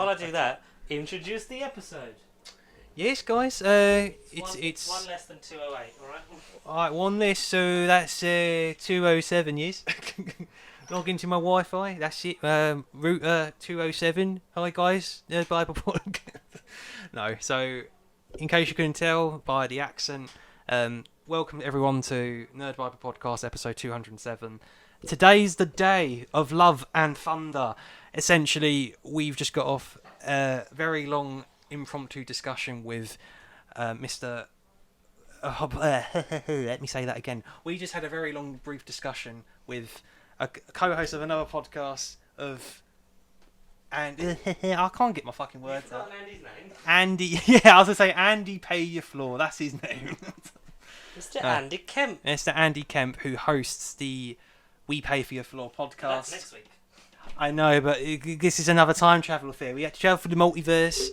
while I do that, introduce the episode. Yes, guys. It's one less than 208. All right. Alright, one less, so that's 207, yes. Log into my Wi-Fi, that's it. Router 207. Hi, guys. Bible podcast. No, so in case you couldn't tell by the accent, welcome everyone to Nerd Bible Podcast, episode 207. Today's the day of love and thunder. Essentially, we've just got off a very long impromptu discussion with Mr. Let me say that again. We just had a very long, brief discussion with a co-host of another podcast of, and I can't get my fucking words out. Andy's name. Andy, yeah, I was gonna say Andy Pay Your Floor. That's his name. Mr. Andy Kemp. Mr. Andy Kemp, who hosts the We Pay for Your Floor podcast. That's next week. I know, but this is another time travel affair. We had to travel through the multiverse.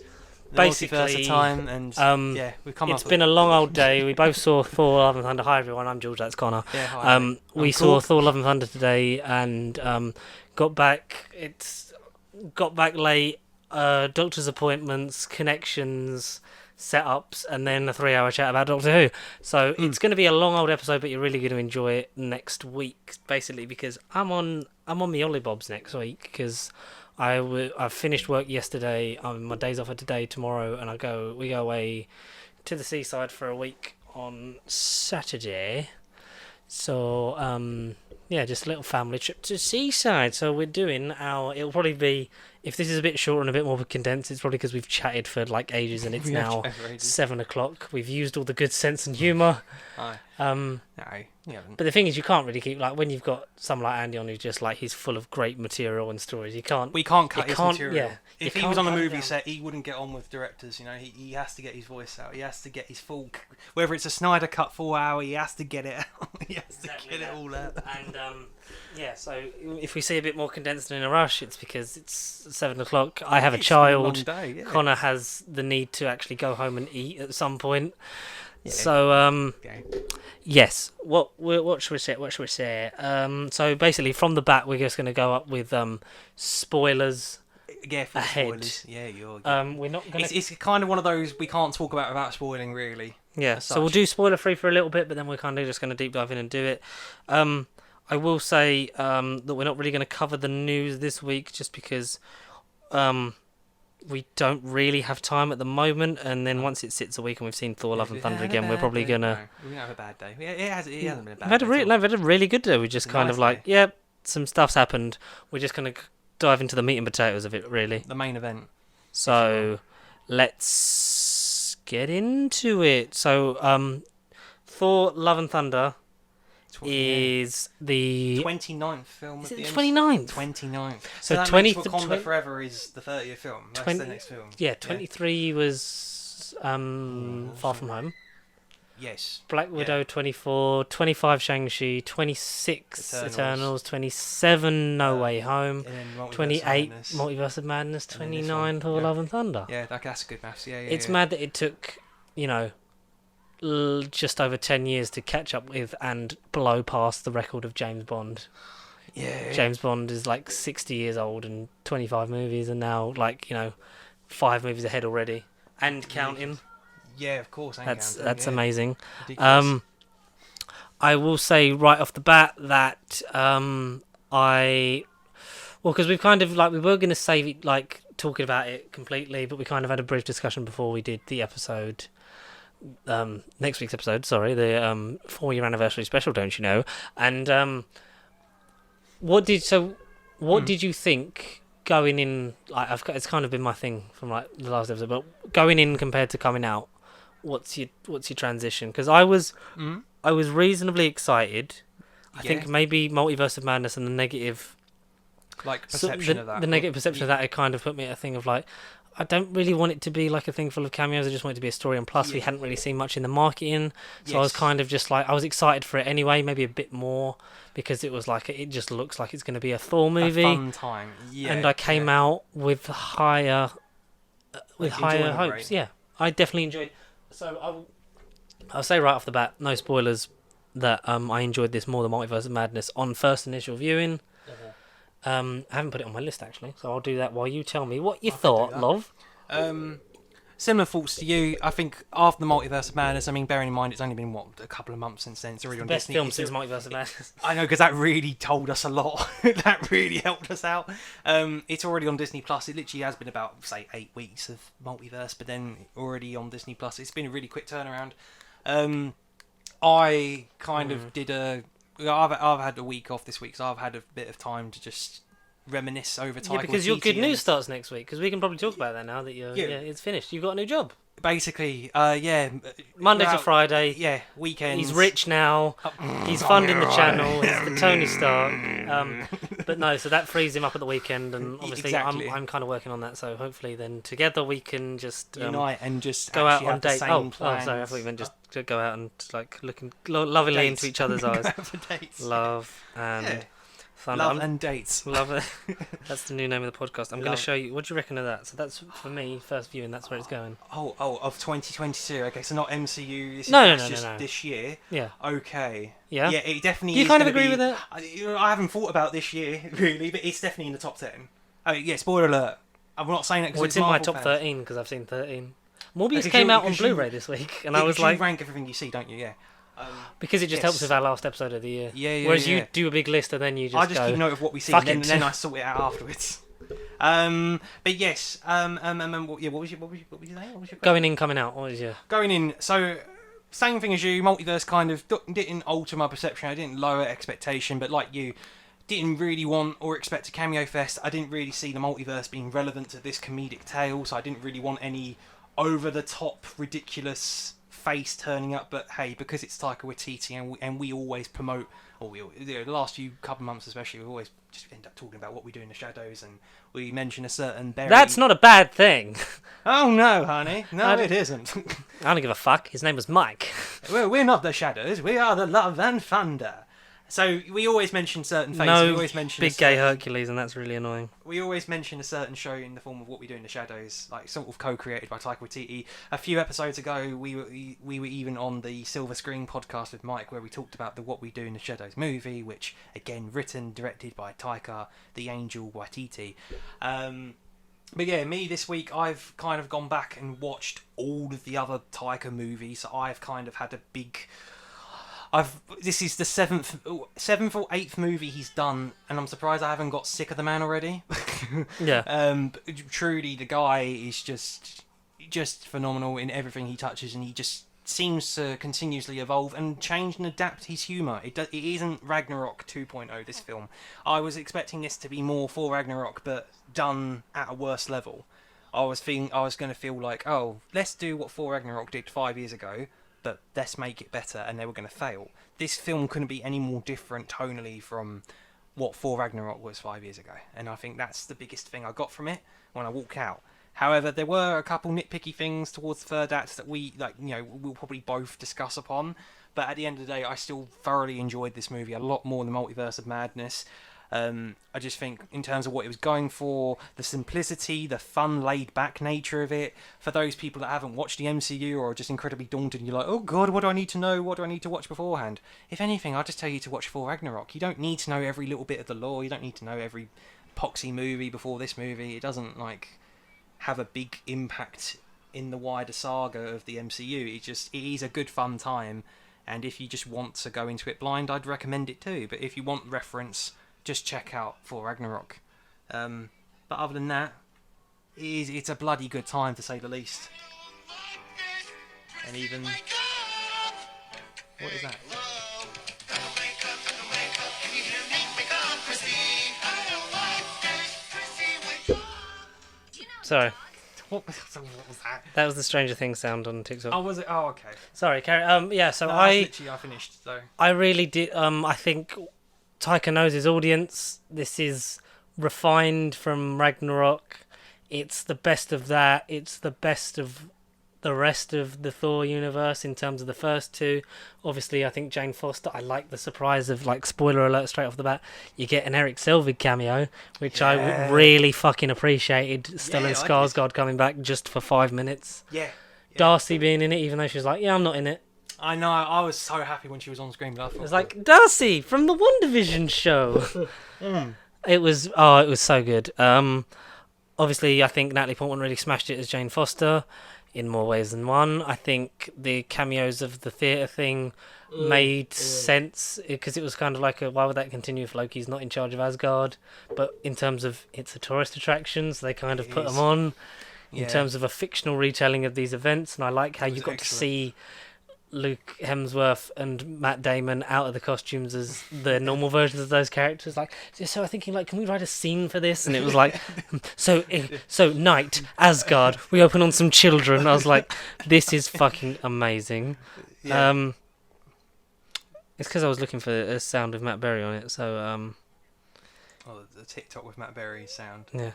Basically, multiverse of time, and yeah, we've come it's up. been a long old day. We both saw Thor: Love and Thunder. Hi everyone, I'm George. That's Connor. Yeah, hi, we saw Thor: Love and Thunder today, and got back. Got back late. Doctor's appointments, connections, setups, and then a 3-hour chat about Doctor Who. So it's going to be a long old episode, but you're really going to enjoy it next week, basically, because I'm on the Ollibobs next week because I finished work yesterday. My days off are today, tomorrow, and we go away to the seaside for a week on Saturday. So yeah, just a little family trip to seaside. So we're doing it'll probably be, if this is a bit short and a bit more condensed, it's probably because we've chatted for like ages and it's now 7 o'clock. We've used all the good sense and humour. No, you haven't. But the thing is, you can't really keep, like, when you've got someone like Andy on who's just like, he's full of great material and stories, we can't cut his material. Yeah, if he was on a movie set, he wouldn't get on with directors. You know, he has to get his voice out. He has to get his full, whether it's a Snyder cut 4 hour, he has to get it out. He has exactly to get it all out. And yeah, so if we see a bit more condensed and in a rush, it's because it's 7 o'clock. I have a child. Been a long day, yeah. Connor has the need to actually go home and eat at some point. Yeah. So Okay. yes, what should we say? So basically, from the bat, we're just going to go up with spoilers. Yeah, for ahead. spoilers. Yeah, you're. We're not going to. It's kind of one of those we can't talk about without spoiling, really. Yeah, so we'll do spoiler free for a little bit, but then we're kind of just going to deep dive in and do it. I will say that we're not really going to cover the news this week, just because we don't really have time at the moment, and then once it sits a week and we've seen Thor: Love and Thunder again, we're probably gonna. No, we're gonna have a bad day. It hasn't been a bad we've day. had a really good day. We just kind of like, yeah, some stuff's happened. We're just gonna dive into the meat and potatoes of it, really. The main event. So let's get into it. So Thor: Love and Thunder is the 29th film. Is it the 29th? 29th. So that 20 means Wakanda Forever is the 30th film. That's the next film. Yeah, 23 was Far From Home. Yes. Black Widow 24, 25 Shang-Chi, 26 Eternals, 27 No Way Home, 28 Multiverse of Madness, 29 Thor: Love and Thunder. Yeah, that's good maths. Yeah. It's mad that it took, just over 10 years to catch up with and blow past the record of James Bond. Yeah. James Bond is like 60 years old and 25 movies, and now 5 movies ahead already and counting. Yeah, of course. That's amazing. Ridiculous. I will say right off the bat that because we've kind of we were going to save it, talking about it completely, but we kind of had a brief discussion before we did the episode. Next week's episode, sorry, the 4-year anniversary special, don't you know? And what did you think going in? It's kind of been my thing from the last episode, but going in compared to coming out, what's your transition? Because I was reasonably excited. I think maybe Multiverse of Madness and the negative perception of that. The negative perception of that, it kind of put me at a thing of I don't really want it to be like a thing full of cameos. I just want it to be a story. And plus, we hadn't really seen much in the marketing. So I was kind of just I was excited for it anyway, maybe a bit more, because it was it just looks like it's going to be a Thor movie. A fun time. Yeah. And I came out with higher hopes. Rate. Yeah, I definitely enjoyed. So I'll say right off the bat, no spoilers, that I enjoyed this more than Multiverse of Madness on first initial viewing. I haven't put it on my list actually, so I'll do that while you tell me what you can do thought, that. love. Similar thoughts to you. I think after the Multiverse of Madness, I mean, bearing in mind it's only been a couple of months since then. It's already on Best Disney. film since Multiverse of Madness. I know, because that really told us a lot. That really helped us out. It's already on Disney Plus. It literally has been about, say, 8 weeks of Multiverse, but then already on Disney Plus. It's been a really quick turnaround. I kind of did I've had a week off this week, so I've had a bit of time to just reminisce over Taika Yeah, because your Waititi good and- news starts next week. Because we can probably talk about that now that it's finished. You've got a new job. Basically, Monday to well, Friday. Yeah, weekends. He's rich now. He's funding the channel. He's the Tony Stark. But no, so that frees him up at the weekend, and obviously Exactly. I'm kind of working on that. So hopefully, then together we can just unite and just go out actually on have the dates. same Oh, plans. sorry, I thought you meant just to go out and like looking lovingly Dates. into each other's eyes. For dates. Love and Yeah. fun. Love and dates. Love it. That's the new name of the podcast. I'm going to Love. show you. What do you reckon of that? So that's for me, first viewing. That's where it's going. Oh, of 2022. Okay, so not MCU. This No, is no, just no. this year. Yeah. Okay. Yeah. Yeah, it definitely. Do you is kind of gonna agree be- with that? I haven't thought about this year really, but it's definitely in the top 10. Oh yeah, spoiler alert. I'm not saying that because Well, it's in my Marvel top fans. 13 because I've seen 13. Morbius Because came you- out on because you- Blu-ray this week, and Yeah, I was 'cause like, you rank everything you see, don't you? Yeah. because it just helps yes. with our last episode of the year. Yeah, Whereas yeah. you do a big list and then you just I just go, keep note of what we see, "Fuck and it." then I sort it out afterwards. But yes. What was you saying? What was your question? going in, coming out. What is your? Going in, so same thing as you. Multiverse kind of didn't alter my perception. I didn't lower expectation, but like you, didn't really want or expect a cameo fest. I didn't really see the multiverse being relevant to this comedic tale, so I didn't really want any over the top, ridiculous face turning up. But hey, because it's Taika Waititi, and we always promote, or the last few couple months especially, we always just end up talking about what we do in the shadows, and we mention a certain Barry. That's not a bad thing. Oh no, honey, no, it isn't. I don't give a fuck. His name was Mike. We're not the shadows. We are the love and thunder. So we always mention certain faces. we No always mention big a gay certain- Hercules, and that's really annoying. We always mention a certain show in the form of What We Do in the Shadows, like sort of co-created by Taika Waititi. A few episodes ago, we were even on the Silver Screen podcast with Mike, where we talked about the What We Do in the Shadows movie, which again written, directed by Taika, the Angel Waititi. But yeah, me this week, I've kind of gone back and watched all of the other Taika movies. So I've kind of had a big. This is the seventh or eighth movie he's done, and I'm surprised I haven't got sick of the man already. Yeah. But truly, the guy is just phenomenal in everything he touches, and he just seems to continuously evolve and change and adapt his humour. It isn't Ragnarok 2.0, this film. I was expecting this to be more for Ragnarok, but done at a worse level. I was going to feel like, oh, let's do what Thor Ragnarok did 5 years ago, but let's make it better, and they were going to fail. This film couldn't be any more different tonally from what Thor Ragnarok was 5 years ago, and I think that's the biggest thing I got from it when I walk out. However, there were a couple nitpicky things towards the third act that we'll probably both discuss upon, but at the end of the day, I still thoroughly enjoyed this movie a lot more than Multiverse of Madness. I just think in terms of what it was going for, the simplicity, the fun, laid-back nature of it, for those people that haven't watched the MCU or are just incredibly daunted, and you're like, oh god, what do I need to know? What do I need to watch beforehand? If anything, I'll just tell you to watch Thor Ragnarok. You don't need to know every little bit of the lore. You don't need to know every poxy movie before this movie. It doesn't have a big impact in the wider saga of the MCU. It is a good fun time, and if you just want to go into it blind, I'd recommend it too. But if you want reference, just check out Thor Ragnarok. But other than that, it's a bloody good time to say the least. And even what is that? Sorry, What was that? that was the Stranger Things sound on TikTok. Oh, was it? Oh, okay. Sorry, carry. Yeah. So No, I literally I finished. So I really did. I think Taika knows his audience. This is refined from Ragnarok. It's the best of that. It's the best of the rest of the Thor universe in terms of the first two. Obviously, I think Jane Foster. I like the surprise of spoiler alert straight off the bat. You get an Eric Selvig cameo, which I really fucking appreciated. Stellan I did. Skarsgård coming back just for 5 minutes. yeah. Darcy being in it, even though she was like, "Yeah, I'm not in it." I know. I was so happy when she was on screen. But I thought, It's like Darcy from the WandaVision show. It was so good. Obviously, I think Natalie Portman really smashed it as Jane Foster in more ways than one. I think the cameos of the theatre thing made sense because it was kind of like why would that continue if Loki's not in charge of Asgard? But in terms of it's a tourist attraction, so they kind of put them on. In terms of a fictional retelling of these events, and I like how you got to see Luke Hemsworth and Matt Damon out of the costumes as the normal versions of those characters. Like, so I'm thinking, like, can we write a scene for this? And it was like, so night, Asgard, we open on some children. I was like, this is fucking amazing. Yeah. It's because I was looking for a sound with Matt Berry on it. So the TikTok with Matt Berry sound. Yeah.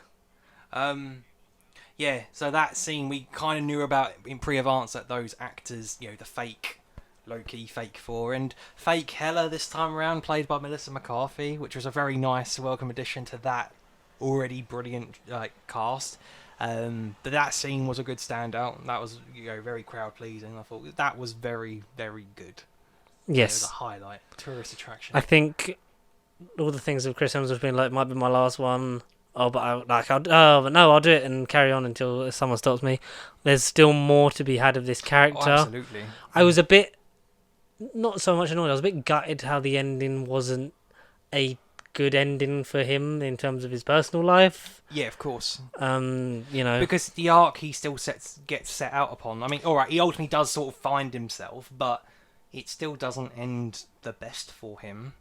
Yeah, so that scene we kind of knew about in pre-advance that those actors, the fake Loki, fake Thor, and fake Hela this time around, played by Melissa McCarthy, which was a very nice, welcome addition to that already brilliant cast. But that scene was a good standout. That was very crowd pleasing. I thought that was very, very good. Yes, it was a highlight, tourist attraction. I think all the things of Chris Hemsworth being like might be my last one. But I'll do it and carry on until someone stops me. There's still more to be had of this character. Absolutely. I was a bit, not so much annoyed. I was a bit gutted how the ending wasn't a good ending for him in terms of his personal life. Yeah, of course. Because the arc he still gets set out upon. I mean, all right, he ultimately does sort of find himself, but it still doesn't end the best for him.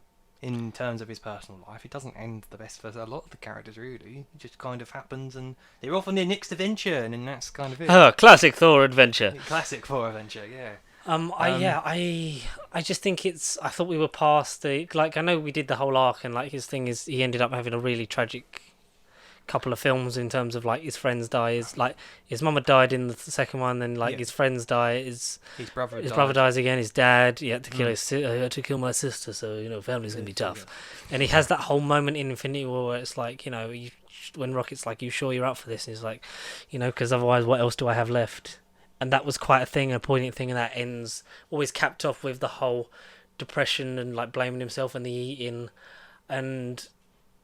In terms of his personal life, it doesn't end the best for a lot of the characters, really. It just kind of happens, and they're off on their next adventure, and then that's kind of it. Classic Thor adventure. Classic Thor adventure, yeah. I just think I thought we were past the, I know we did the whole arc, and his thing is he ended up having a really tragic couple of films in terms of his friends die. His mum had died in the second one, then his friends die. His brother dies again. His dad, he had to kill I had to kill my sister, so family's gonna be tough. And he has that whole moment in Infinity War where it's when Rocket's like, "You sure you're up for this?" And he's like, because otherwise, what else do I have left? And that was quite a poignant thing, and that ends always capped off with the whole depression and blaming himself and the eating, and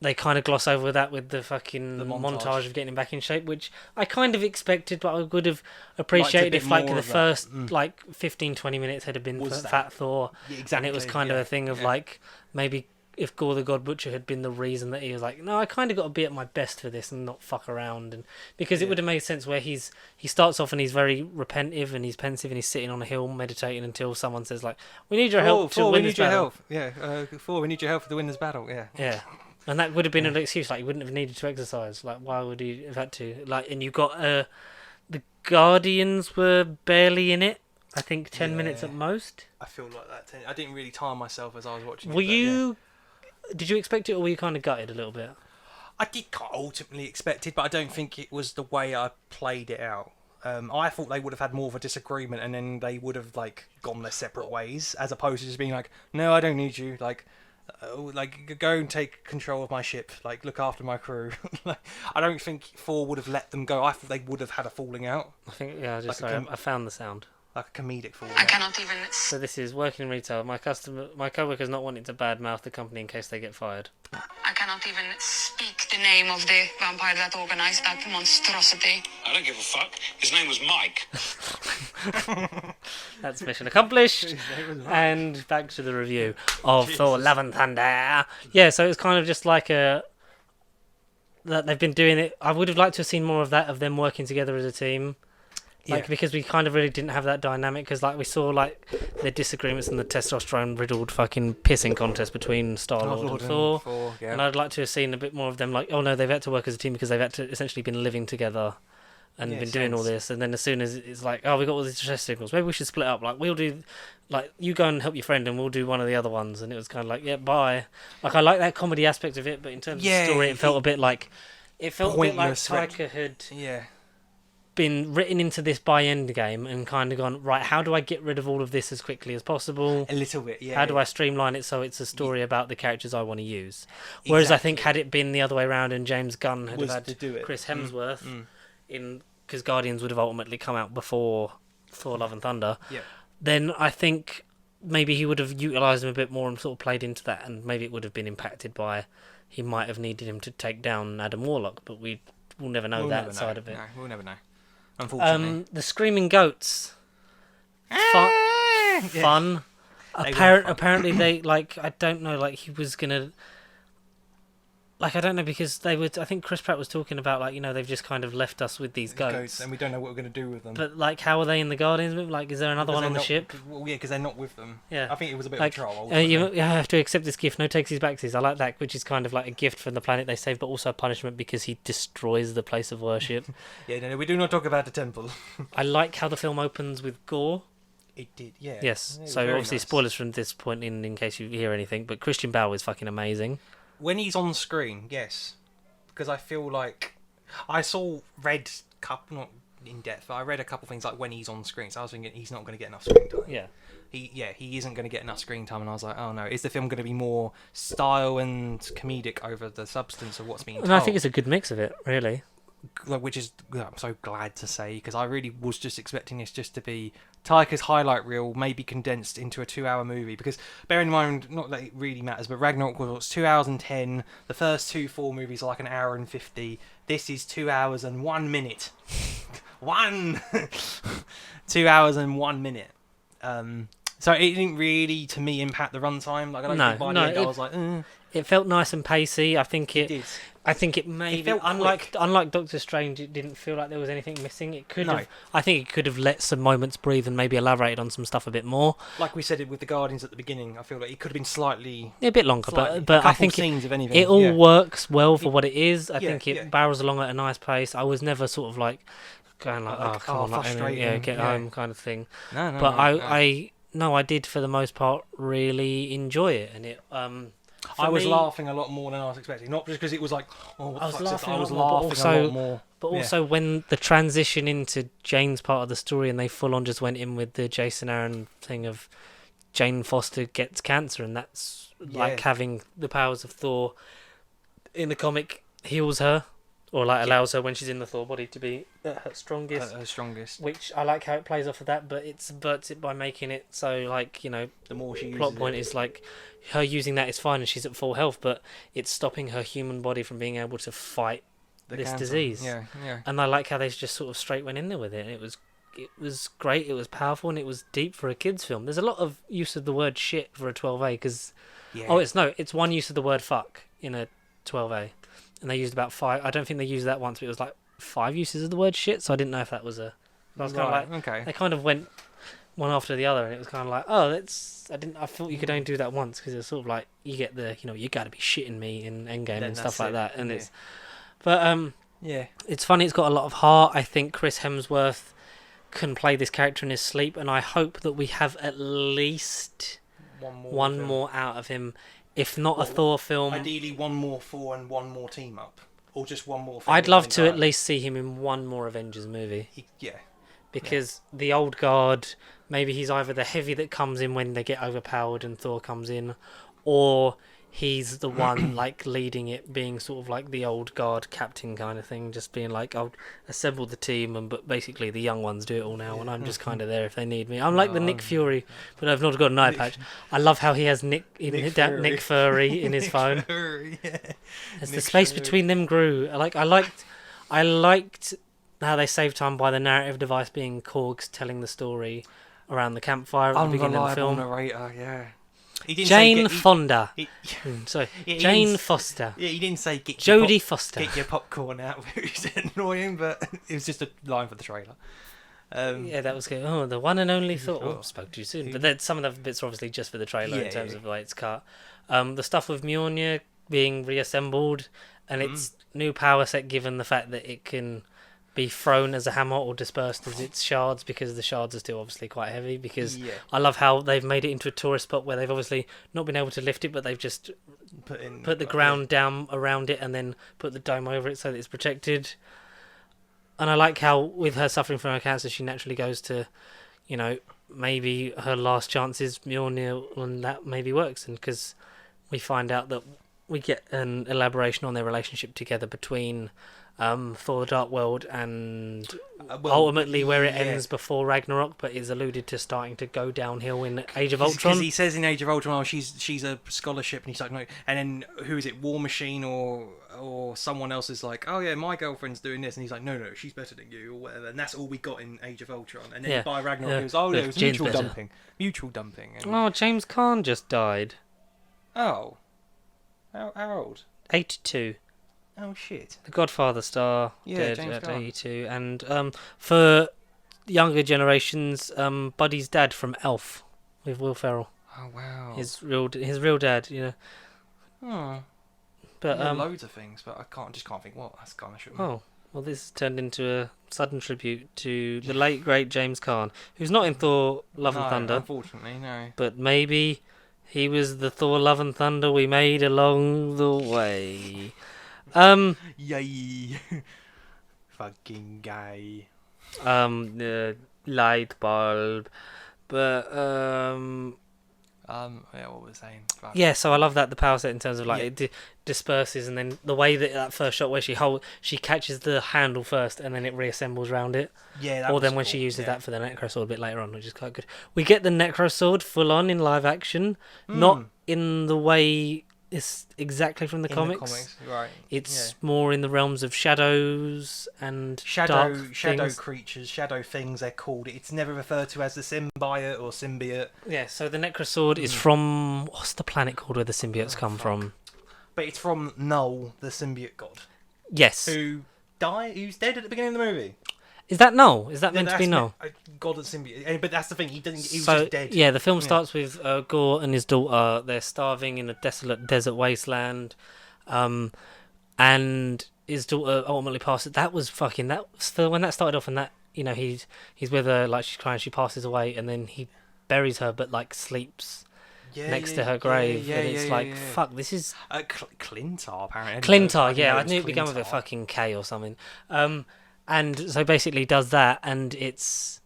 they kind of gloss over that with the fucking montage of getting him back in shape, which I kind of expected, but I would have appreciated if the first 15-20 minutes had been Fat Thor. Yeah, exactly, and it was kind of a thing of maybe if Gore the God Butcher had been the reason that he was like, no, I kind of got to be at my best for this and not fuck around, and because it would have made sense where he starts off and he's very repentive and he's pensive and he's sitting on a hill meditating until someone says we need your help to win this battle. Thor, we need your help to win this battle. Yeah. And that would have been an excuse. He wouldn't have needed to exercise. Why would he have had to? And you got the Guardians were barely in it. I think 10 minutes at most. I feel like that. I didn't really time myself as I was watching. Did you expect it, or were you kind of gutted a little bit? I did ultimately expect it, but I don't think it was the way I played it out. I thought they would have had more of a disagreement, and then they would have gone their separate ways, as opposed to just being no, I don't need you. Go and take control of my ship. Look after my crew. I don't think Thor would have let them go. I thought they would have had a falling out. I think I found the sound. Like a comedic falling I out. cannot even. So this is working in retail. My coworkers not wanting to badmouth the company in case they get fired. I cannot even speak the name of the vampire that organized that monstrosity. I don't give a fuck. His name was Mike. That's mission accomplished. And back to the review of Thor: Love and Thunder. Yeah, so it's kind of just that they've been doing it. I would have liked to have seen more of that, of them working together as a team. Because we kind of really didn't have that dynamic, because we saw the disagreements and the testosterone riddled fucking pissing contest between Star-Lord and Thor. And I'd like to have seen a bit more of them oh no, they've had to work as a team because they've had to essentially been living together and been doing all this, and then as soon as it's we got all these distress signals, maybe we should split up, we'll do you go and help your friend and we'll do one of the other ones, and it was kind of yeah, bye. I like that comedy aspect of it, but in terms of story it felt a bit like Taika had been written into this by Endgame and kind of gone, right, how do I get rid of all of this as quickly as possible? A little bit, yeah. How do I streamline it so it's a story about the characters I want to use? Whereas I think had it been the other way around and James Gunn had had Chris Hemsworth because Guardians would have ultimately come out before Thor: Love and Thunder, then I think maybe he would have utilised them a bit more and sort of played into that, and maybe it would have been impacted by he might have needed him to take down Adam Warlock, but we'll never know We'll that never side know. of it. No, we'll never know. Unfortunately. The Screaming Goats. Yeah. Fun. They were fun. Apparently they, like, I don't know, like, he was gonna... Like, I don't know, because they would... I think Chris Pratt was talking about, like, they've just kind of left us with these goats. And we don't know what we're going to do with them. But, like, how are they in the Guardians movie? Like, is there another one on the ship? Well, yeah, because they're not with them. Yeah. I think it was a bit Like, of a troll. you have to accept this gift. No takesies backsies. I like that, which is kind of like a gift from the planet they save, but also a punishment because he destroys the place of worship. Yeah, no, we do not talk about the temple. I like how the film opens with gore. It did, yeah. Yes. It was So very obviously nice. spoilers from this point in case you hear anything. But Christian Bale is fucking amazing. When he's on screen, yes. Because I feel like... I read not in depth, but I read a couple things like when he's on screen. So I was thinking he's not going to get enough screen time. Yeah. He isn't going to get enough screen time, and I was like, oh no, is the film going to be more style and comedic over the substance of what's being told? And I think it's a good mix of it, really. Which is, I'm so glad to say, because I really was just expecting this just to be Taika's highlight reel, maybe condensed into a 2-hour movie. Because bear in mind, not that it really matters, but Ragnarok was 2 hours and 10. The first two Thor movies are like an hour and 50. This is 2 hours and 1 minute. 2 hours and 1 minute. So it didn't really, to me, impact the runtime. Like I don't think by the end I was like, It felt nice and pacey. I think it did. I think it maybe, felt unlike Doctor Strange, it didn't feel like there was anything missing. It could No. have. I think it could have let some moments breathe and maybe elaborated on some stuff a bit more. Like we said it with the Guardians at the beginning, I feel like it could have been slightly. A bit longer, Slightly. but A I couple think scenes, if anything. it all yeah. works well for what it is. I Yeah, think it yeah. barrels along at a nice pace. I was never sort of like going like, Like, oh come on, frustrating, get yeah. home kind of thing. No, But no. I did for the most part really enjoy it, and it for I was me- laughing a lot more than I was expecting. Not just because it was like, oh, what I the was fuck's this? laughing I a was lot more, but laughing a also- lot more. But Yeah. also when the transition into Jane's part of the story and they full on just went in with the Jason Aaron thing of Jane Foster gets cancer and that's like Yeah. having the powers of Thor in the comic heals her or like allows her when she's in the Thor body to be at her strongest. Her strongest. Which I like how it plays off of that, but it subverts it by making it so like, The more she plot uses point it. is like her using that is fine and she's at full health, but it's stopping her human body from being able to fight The this cancer. disease. Yeah, yeah. and I like how they just sort of straight went in there with it. And it was great. It was powerful and it was deep for a kids' film. There's a lot of use of the word shit for a 12A because Yeah. it's one use of the word fuck in a 12A, and they used about 5. I don't think they used that once, but it was like 5 uses of the word shit. So I didn't know if that was a. I was kind of Right, like okay. they kind of went one after the other, and it was kind of like I thought you could only do that once because it's sort of like you get the you got to be shitting me in Endgame Then and stuff that's like it, that, and yeah. it's but Yeah. it's funny, it's got a lot of heart. I think Chris Hemsworth can play this character in his sleep, and I hope that we have at least one film. more out of him, if not a Thor film. Ideally, one more Thor and one more team up, or just one more. Film I'd love to entirely. at least see him in one more Avengers movie, Yeah. because the old guard, maybe he's either the heavy that comes in when they get overpowered and Thor comes in, or he's the one like leading it, being sort of like the old guard captain kind of thing, just being like, I'll assemble the team, and but basically the young ones do it all now, and I'm just kind of there if they need me. I'm like the Nick Fury, but I've not got an eye patch. I love how he has Nick Fury. Fury in his phone. yeah. As the Nick space Fury. between them grew, I liked how they saved time by the narrative device being Korg's telling the story around the campfire at the beginning of the Unreliable film. narrator. Yeah. He didn't Jane say Fonda. he- Sorry, Yeah, he Jane didn't- Foster. Yeah, he didn't say get your Jodie pop- Foster. Get your popcorn out, which is annoying, but it was just a line for the trailer. Yeah, that was good. Oh, the one and only Thor. Oh, Oh. spoke too soon. But then some of the bits are obviously just for the trailer in Yeah, terms yeah. of like its cut. The stuff with Mjolnir being reassembled and its new power set, given the fact that it can be thrown as a hammer or dispersed as its shards, because the shards are still obviously quite heavy. Because Yeah. I love how they've made it into a tourist spot where they've obviously not been able to lift it, but they've just put the ground down around it and then put the dome over it so that it's protected. And I like how with her suffering from her cancer, she naturally goes to, maybe her last chance is Mjolnir, and that maybe works. And because we find out that we get an elaboration on their relationship together between Thor: Dark World, and Well, ultimately where it yeah. ends before Ragnarok, but is alluded to starting to go downhill in Age of Because Ultron. he says in Age of Ultron, oh, she's a scholarship, and he's like, no. And then who is it? War Machine or someone else is like, oh yeah, my girlfriend's doing this, and he's like, no, she's better than you, or whatever. And that's all we got in Age of Ultron. And then Yeah. by Ragnarok, Yeah. it was, oh yeah, it was Jane's mutual better. dumping, mutual dumping. And, Oh, James Caan just died. oh, how old? 82. Oh shit. The Godfather star, Yeah, dead James at Caan. 82. And for younger generations, Buddy's dad from Elf with Will Ferrell. Oh wow. His real dad, you know. Oh. But Yeah, loads of things, but I just can't think what. That's kind of shit. oh, well, this has turned into a sudden tribute to the late great James Caan, who's not in Thor: Love and No, Thunder, unfortunately, no. but maybe he was the Thor: Love and Thunder we made along the way. Yay. Fucking gay. Light bulb, but Yeah, what was I saying? Fuck. yeah. So I love that the power set in terms of like Yeah. it disperses, and then the way that first shot where she catches the handle first, and then it reassembles around it. Yeah, that Or was then when cool, she uses yeah. that for the Necro Sword a bit later on, which is quite good. We get the Necro Sword full on in live action, not in the way it's exactly from the In comics. right? It's more in the realms of shadows and shadow dark things. creatures, shadow things. They're called. It's never referred to as the symbiote or symbiote, Yeah, so the Necro Sword is from what's the planet called where the symbiotes come from? but it's from Null, the symbiote god, Yes. who's dead at the beginning of the movie. Is that Null? Is that meant to be That's Null? a god of symbiote. But that's the thing. He was So just dead. yeah, the film Yeah. starts with Gore and his daughter. They're starving in a desolate desert wasteland, and his daughter ultimately passes. That was fucking. That was when that started off, and that he's with her, like she's crying. She passes away, and then he buries her, but like sleeps Yeah, next yeah, to her yeah, grave, yeah, and it's yeah, like yeah. fuck. This is Clintar apparently. Clintar. didn't Yeah, know I it was knew it began with a Clintar. fucking K or something. And so basically does that, and it's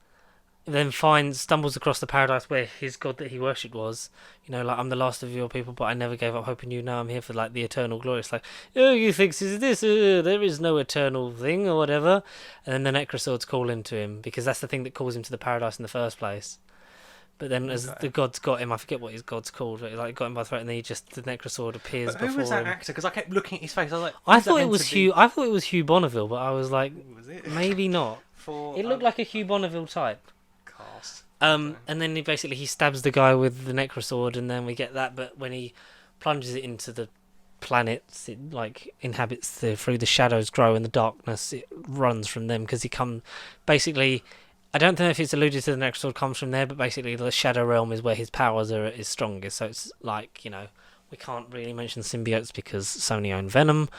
then stumbles across the paradise where his god that he worshipped was. Like I'm the last of your people, but I never gave up hope in you. Now I'm here for like the eternal glory. It's like, oh, you think this is this? There is no eternal thing or whatever. And then the Necrosword's calling to him because that's the thing that calls him to the paradise in the first place. But then as the gods got him, I forget what his god's called. But like got him by the throat, and then the Necrosword appears But who before was that him. actor? Because I kept looking at his face. I was like, I who's that thought it meant was to be? Hugh. I thought it was Hugh Bonneville, but I was like, Was it? maybe not. For It looked like a Hugh Bonneville type. cast. And then he stabs the guy with the Necrosword, and then we get that. But when he plunges it into the planets, it like inhabits through the shadows grow and the darkness. It runs from them because basically. I don't know if it's alluded to the Necrosword comes from there, but basically the Shadow Realm is where his powers are at his strongest. So it's like we can't really mention symbiotes because Sony own Venom,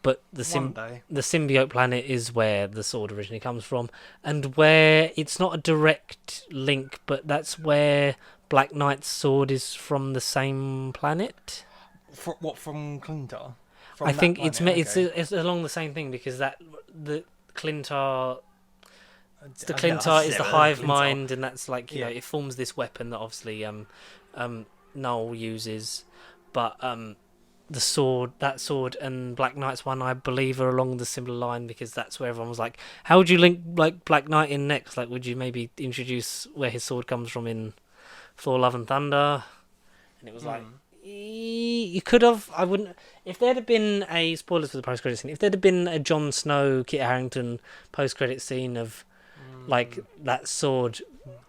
but One day. the symbiote planet is where the sword originally comes from, and where it's not a direct link, but that's where Black Knight's sword is from the same planet. From Clintar? I think it's okay. it's along the same thing because the Clintar. The I've Clintar is never the heard of hive Clintar. mind, and that's like Yeah. it forms this weapon that obviously Null uses, but that sword and Black Knight's one, I believe, are along the similar line because that's where everyone was like, how would you link like Black Knight in next? Like, would you maybe introduce where his sword comes from in Thor: Love and Thunder? And it was like, you could have. I wouldn't. If there'd have been a spoilers for the post-credit scene, if there'd have been a Jon Snow, Kit Harington post-credit scene of like that sword,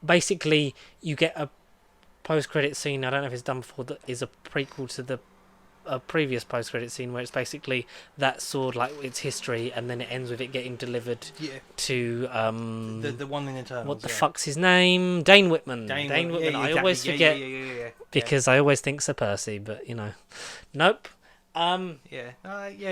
basically you get a post-credit scene. I don't know if it's done before. That is a prequel to a previous post-credit scene where it's basically that sword, like its history, and then it ends with it getting delivered Yeah. to The one in Eternals. what the yeah. fuck's his name? Dane Whitman. Dane Whitman. Whitman, yeah, I exactly. always Yeah, forget Yeah. because I always think Sir Percy, but nope. Yeah,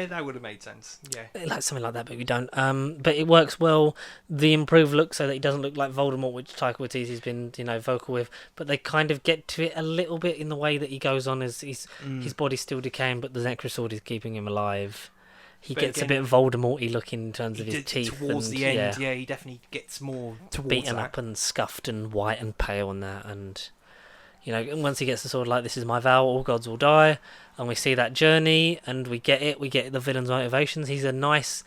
that would have made sense. Yeah. Like something like that, but we don't. But it works well. The improved look, so that he doesn't look like Voldemort, which Taika Waititi's been, vocal with. But they kind of get to it a little bit in the way that he goes on, as his body's still decaying, but the Necrosword is keeping him alive. He But gets again, a bit Voldemort-y looking in terms of his teeth, towards and the end. Yeah, he definitely gets more towards beaten that. up and scuffed and white and pale and that, and once he gets the sword, like, this is my vow, all gods will die, and we see that journey, and we get the villain's motivations. He's a nice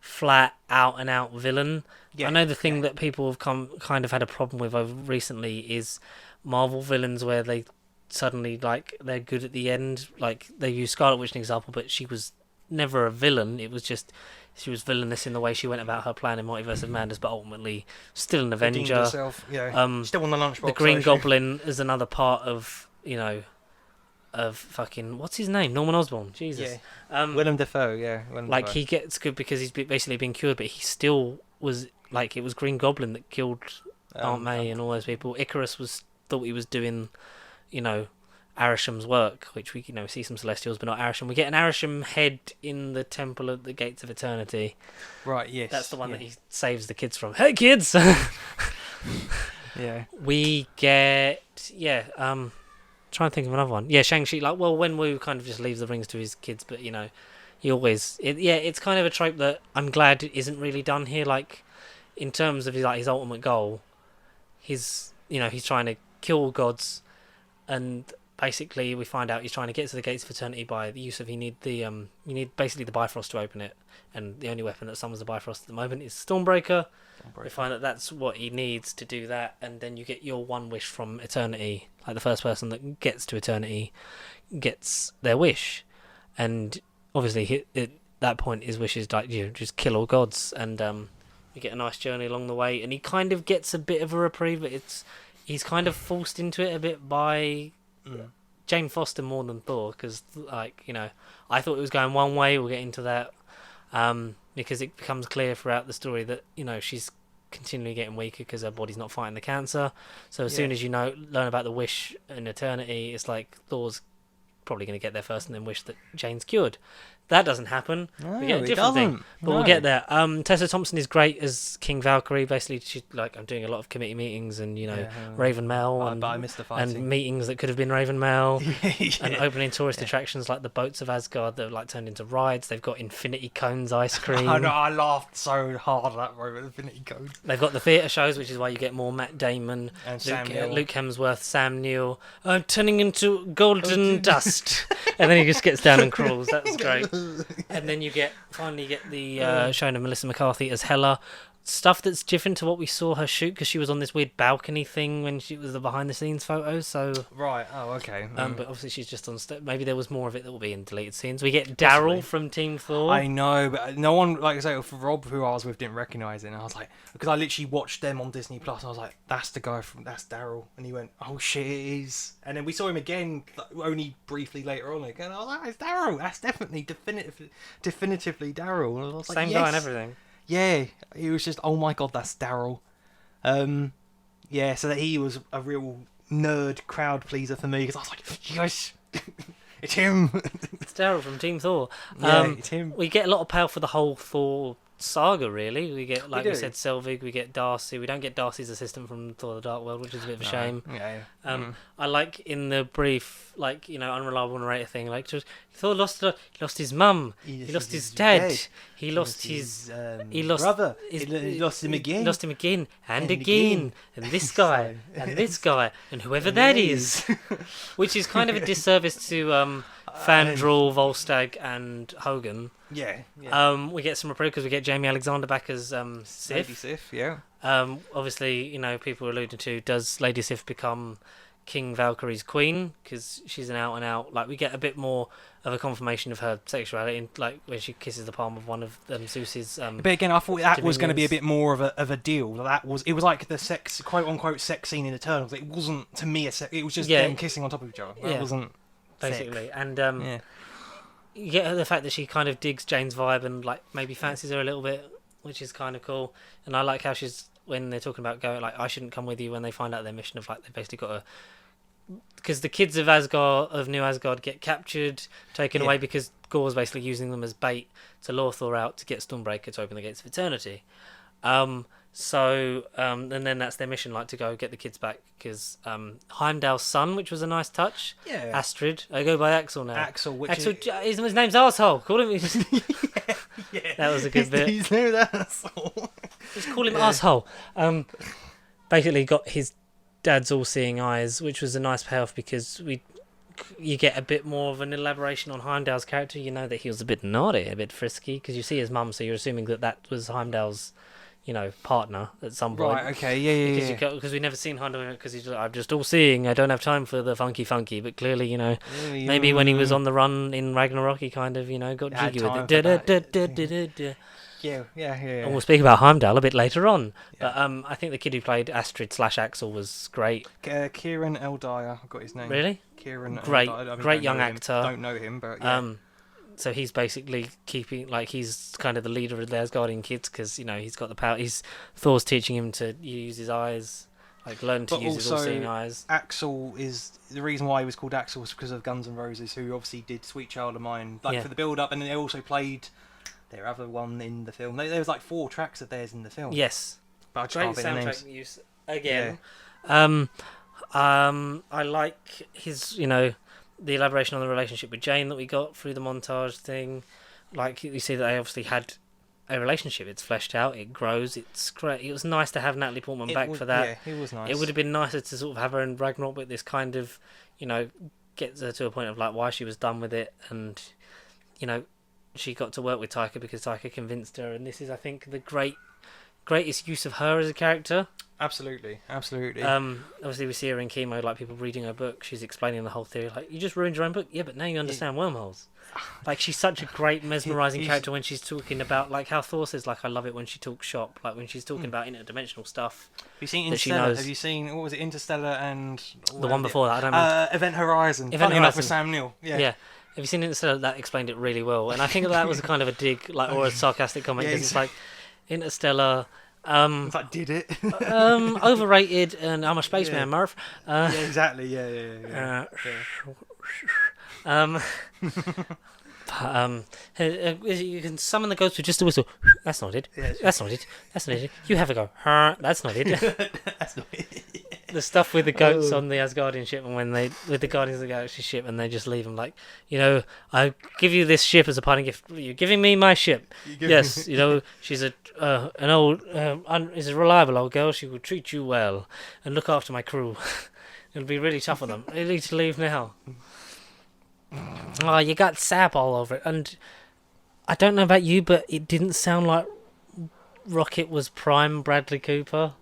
flat out and out villain. Yeah, I know the thing that people have kind of had a problem with over recently is Marvel villains where they suddenly like they're good at the end. Like they use Scarlet Witch as an example, but she was never a villain. It was just she was villainous in the way she went about her plan in Multiverse of Madness, but ultimately still an redeemed Avenger. herself, yeah. Still on the lunchbox. The Green so she- Goblin is another part of of fucking what's his name, Norman Osborn. Jesus. Yeah. Willem Dafoe, yeah. Like he gets good because he's basically been cured, but he still was like it was Green Goblin that killed Aunt May and all those people. Icarus thought he was doing, Arisham's work, which we see some Celestials, but not Arisham. We get an Arisham head in the Temple of the Gates of Eternity. Right. Yes. That's the one that he saves the kids from. Hey kids. Yeah. We get trying to think of another one. Yeah, Shang-Chi. Like, well, Wenwu kind of just leaves the rings to his kids, but he always. It's kind of a trope that I'm glad isn't really done here. Like, in terms of his ultimate goal, he's trying to kill gods, and basically we find out he's trying to get to the Gates of Eternity by the use of you need basically the Bifrost to open it, and the only weapon that summons the Bifrost at the moment is Stormbreaker. We find that that's what he needs to do that, and then you get your one wish from Eternity. Like the first person that gets to Eternity gets their wish, and obviously at that point his wish is like just kill all gods, and you get a nice journey along the way, and he kind of gets a bit of a reprieve, but he's kind of forced into it a bit by Jane Foster more than Thor, because I thought it was going one way. We'll get into that. Because it becomes clear throughout the story that she's continually getting weaker because her body's not fighting the cancer. So as soon as learn about the wish in Eternity, it's like Thor's probably going to get there first and then wish that Jane's cured. That doesn't happen. No, we get a it different thing, doesn't. but we'll get there. Tessa Thompson is great as King Valkyrie. Basically, she's like, I'm doing a lot of committee meetings and Raven Mail But I missed the fighting. and meetings that could have been Raven Mail. Yeah. And opening tourist attractions like the boats of Asgard that are like turned into rides. They've got Infinity Cones ice cream. I know, I laughed so hard at that moment, Infinity Code. They've got the theatre shows, which is why you get more Matt Damon, And Sam Neill. Luke Hemsworth, Sam Neill. I'm turning into golden dust, and then he just gets down and crawls. That's great. And then you finally get the showing of Melissa McCarthy as Hela. Stuff that's different to what we saw her shoot, because she was on this weird balcony thing when she was the behind the scenes photos. So Right. Oh, okay. but obviously she's just on. Maybe there was more of it that will be in deleted scenes. We get Daryl from Team Thor. I know, but no one, like I say, for Rob, who I was with, didn't recognise it. And I was like, because I literally watched them on Disney Plus, and I was like, that's the guy that's Daryl. And he went, oh shit, it is. And then we saw him again, only briefly later on again. I was like, it's Daryl. That's definitely definitively Daryl. And I was like, Same guy and everything. Yeah, he was just, oh my god, that's Daryl. Yeah, so that he was a real nerd crowd pleaser for me, because I was like, yes, it's him. It's Daryl from Team Thor. Yeah, it's him. We get a lot of payoff for the whole Thor saga, really. We get, like we do. said, Selvig. We get Darcy. We don't get Darcy's assistant from Thor: The Dark World, which is a bit of a shame. Yeah. I like in the brief, unreliable narrator thing. Like, just Thor lost his mum. He lost his dad. He lost his brother. His, He lost him again. He lost him again and And again. again. And this guy and this guy and whoever that is, which is kind of a disservice to Fandral, Volstagg, and Hogan. Yeah. We get some reprieve because we get Jamie Alexander back as Lady Sif. Sif, yeah. Obviously, people alluded to, does Lady Sif become King Valkyrie's queen? Because she's an out and out. Like, we get a bit more of a confirmation of her sexuality, like when she kisses the palm of one of Zeus's. But again, I thought that was going to be a dominions. bit more of a deal. It was like the quote unquote sex scene in Eternals. It wasn't, to me, it was just them kissing on top of each other. It wasn't basically. sick. And Yeah. you get the fact that she kind of digs Jane's vibe and like maybe fancies her a little bit, which is kind of cool. And I like how she's, when they're talking about going, like, I shouldn't come with you, when they find out their mission of, like, they basically got to, because the kids of Asgard, of New Asgard, get captured, taken away, because Gorr's basically using them as bait to lure Thor out to get Stormbreaker to open the Gates of Eternity. And then that's their mission, like, to go get the kids back, because Heimdall's son, which was a nice touch. Yeah. Astrid. I go by Axel now. Axel, which Axel, is... his name's Arsehole. Call him. yeah. That was a good bit. He's no asshole. Just call him Arsehole. Basically got his dad's all-seeing eyes, which was a nice payoff, because we you get a bit more of an elaboration on Heimdall's character. You know that he was a bit naughty, a bit frisky, because you see his mum, so you're assuming that that was Heimdall's, partner at some point. Right. Okay. Yeah. Because we've never seen Heimdall because he's like, I'm just all seeing. I don't have time for the funky. But clearly, maybe when he was on the run in Ragnarok, he kind of, got Had jiggy with time it. for that. Da-da-da-da-da-da-da. Yeah. And we'll speak about Heimdall a bit later on. But I think the kid who played Astrid/Axel was great. Kieran Eldire, I've got his name. Really? Kieran. Great- Eldire. I mean, great don't young know him. actor. Don't know him, but yeah. So he's basically keeping, he's kind of the leader of the Asgardian kids because, he's got the power. Thor's teaching him to use his eyes, learn to But use his also- all-seeing eyes. Axel is the reason why he was called Axel was because of Guns N' Roses, who obviously did "Sweet Child of Mine" for the build-up, and then they also played their other one in the film. There was 4 tracks of theirs in the film. Yes. but I just Great can't think of the names. soundtrack use again. I like his, the elaboration on the relationship with Jane that we got through the montage thing. Like you see that they obviously had a relationship. It's fleshed out. It grows. It's great. It was nice to have Natalie Portman back for that. Yeah, it was nice. It would have been nicer to sort of have her in Ragnarok, but this kind of, gets her to a point of why she was done with it, and she got to work with Taika because Taika convinced her, and this is, I think, the greatest use of her as a character. Absolutely. Obviously we see her in Chemo, people reading her book. She's explaining the whole theory. You just ruined your own book. Yeah, but now you understand wormholes. She's such a great mesmerising character when she's talking about how Thor says I love it when she talks shop. When she's talking about interdimensional stuff. Have you seen that she Interstellar? knows. Have you seen, what was it, Interstellar and The one before that, I don't know. Event Horizon. Event Funny enough Horizon. with Sam Neill. Yeah. Yeah. Have you seen Interstellar? That explained it really well, and I think that was a kind of a dig, or a sarcastic comment, Yeah, because it's Interstellar. It's did it? Overrated, and I'm a spaceman, Yeah. Murph. Yeah, exactly. Yeah. You can summon the ghost with just a whistle. That's not it. Yeah, That's not it. That's not it. You have a go. That's not it. That's not it. The stuff with the goats on the Asgardian ship, and with the Guardians of the Galaxy ship, and they just leave them I give you this ship as a parting gift. You're giving me my ship. Yes, she's an old, is a reliable old girl. She will treat you well and look after my crew. It'll be really tough on them. They need to leave now. Oh, you got sap all over it, and I don't know about you, but it didn't sound like Rocket was prime Bradley Cooper.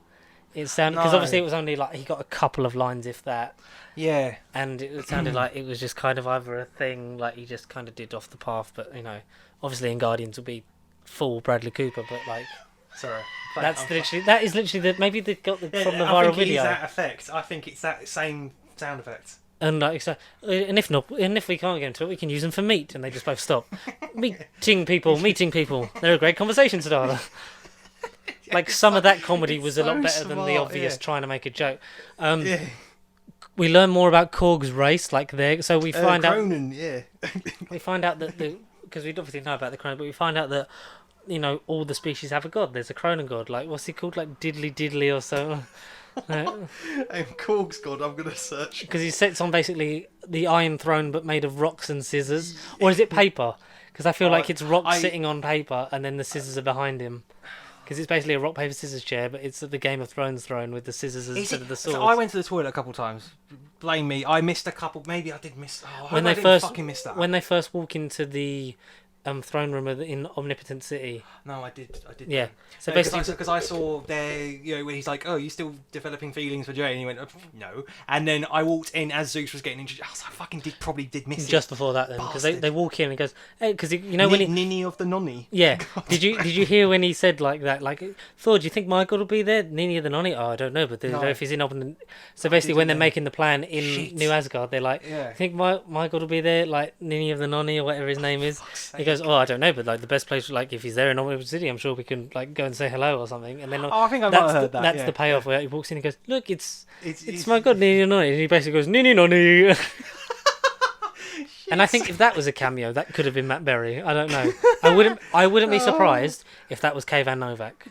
It sounded, because obviously it was only he got a couple of lines, if that. Yeah. And it sounded like it was just kind of either a thing he just kind of did off the path, but obviously in Guardians will be full Bradley Cooper, but Sorry. that is literally maybe they got from the viral I think video. It's that effect. I think it's that same sound effect. And and if not, and if we can't get into it, we can use them for meat, and they just both stop. meeting people. They're a great conversation starter. Some of that comedy was a lot so better than the smart, obvious yeah. trying to make a joke. Yeah. We learn more about Korg's race, so we find out. Cronin, yeah. We find out that because we obviously know about the Cronin, but we find out that all the species have a god. There's a Cronin god. What's he called? Diddly Diddly or so. Korg's God, I'm gonna search. Because he sits on basically the Iron Throne, but made of rocks and scissors, or is it paper? Because I feel like it's rocks sitting on paper, and then the scissors are behind him. Because it's basically a rock paper scissors chair, but it's the Game of Thrones throne with the scissors instead of the swords. So I went to the toilet a couple times. Blame me. I missed a couple. Maybe I did miss. Oh, when I they didn't fucking miss that. when they first walk into the throne room in Omnipotent City. No, I did. Yeah. So basically, because I saw there, when he's like, "Oh, you still developing feelings for Jane?" And he went, "No." And then I walked in as Zeus was getting introduced. I was like, "Fucking probably did miss just it." before that, then, because they Bastard. walk in and he goes, "Hey," because when he. Ninny of the Nonny. Yeah. Did you hear when he said that? Thor, do you think Michael will be there? Nini of the Nonny? Oh, I don't know, but No. if he's in Open. So basically, when they're know. making the plan in Shit. New Asgard, they're like, Yeah. "I think Michael will be there, Nini of the Nonny or whatever his name is." Fuck's He sake. goes, "Oh, I don't know, but the best place, if he's there in Omnipotent City, I'm sure we can go and say hello or something." And then Oh, I think I might have heard that. that's yeah. the payoff where he walks in and goes, "Look, it's It's my god, Nini Nonny," and he basically goes, "Nini Nonny." And I think if that was a cameo, that could have been Matt Berry. I don't know. I wouldn't be surprised if that was Kay Van Novak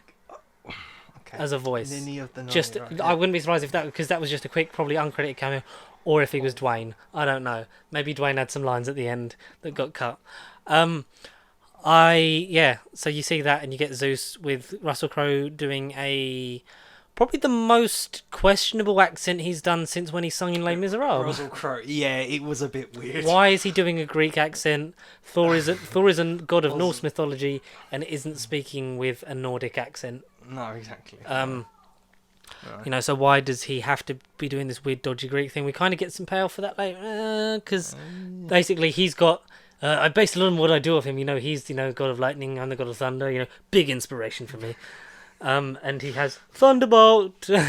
Okay. as a voice. Ninny of the Nonny. Just, right, I wouldn't be surprised if because that was just a quick, probably uncredited cameo, or if he was Dwayne. I don't know. Maybe Dwayne had some lines at the end that got cut. So you see that, and you get Zeus with Russell Crowe doing a Probably the most questionable accent he's done since when he sung in Les Miserables. Russell Crowe. Yeah, it was a bit weird. Why is he doing a Greek accent? Thor is a god of Norse mythology and isn't speaking with a Nordic accent. No, exactly. You know, so why does he have to be doing this weird, dodgy Greek thing? We kind of get some payoff for that later, because basically he's got. I based a lot on what I do of him. You know, he's god of lightning. I'm the god of thunder. You know, big inspiration for me. And he has Thunderbolt. When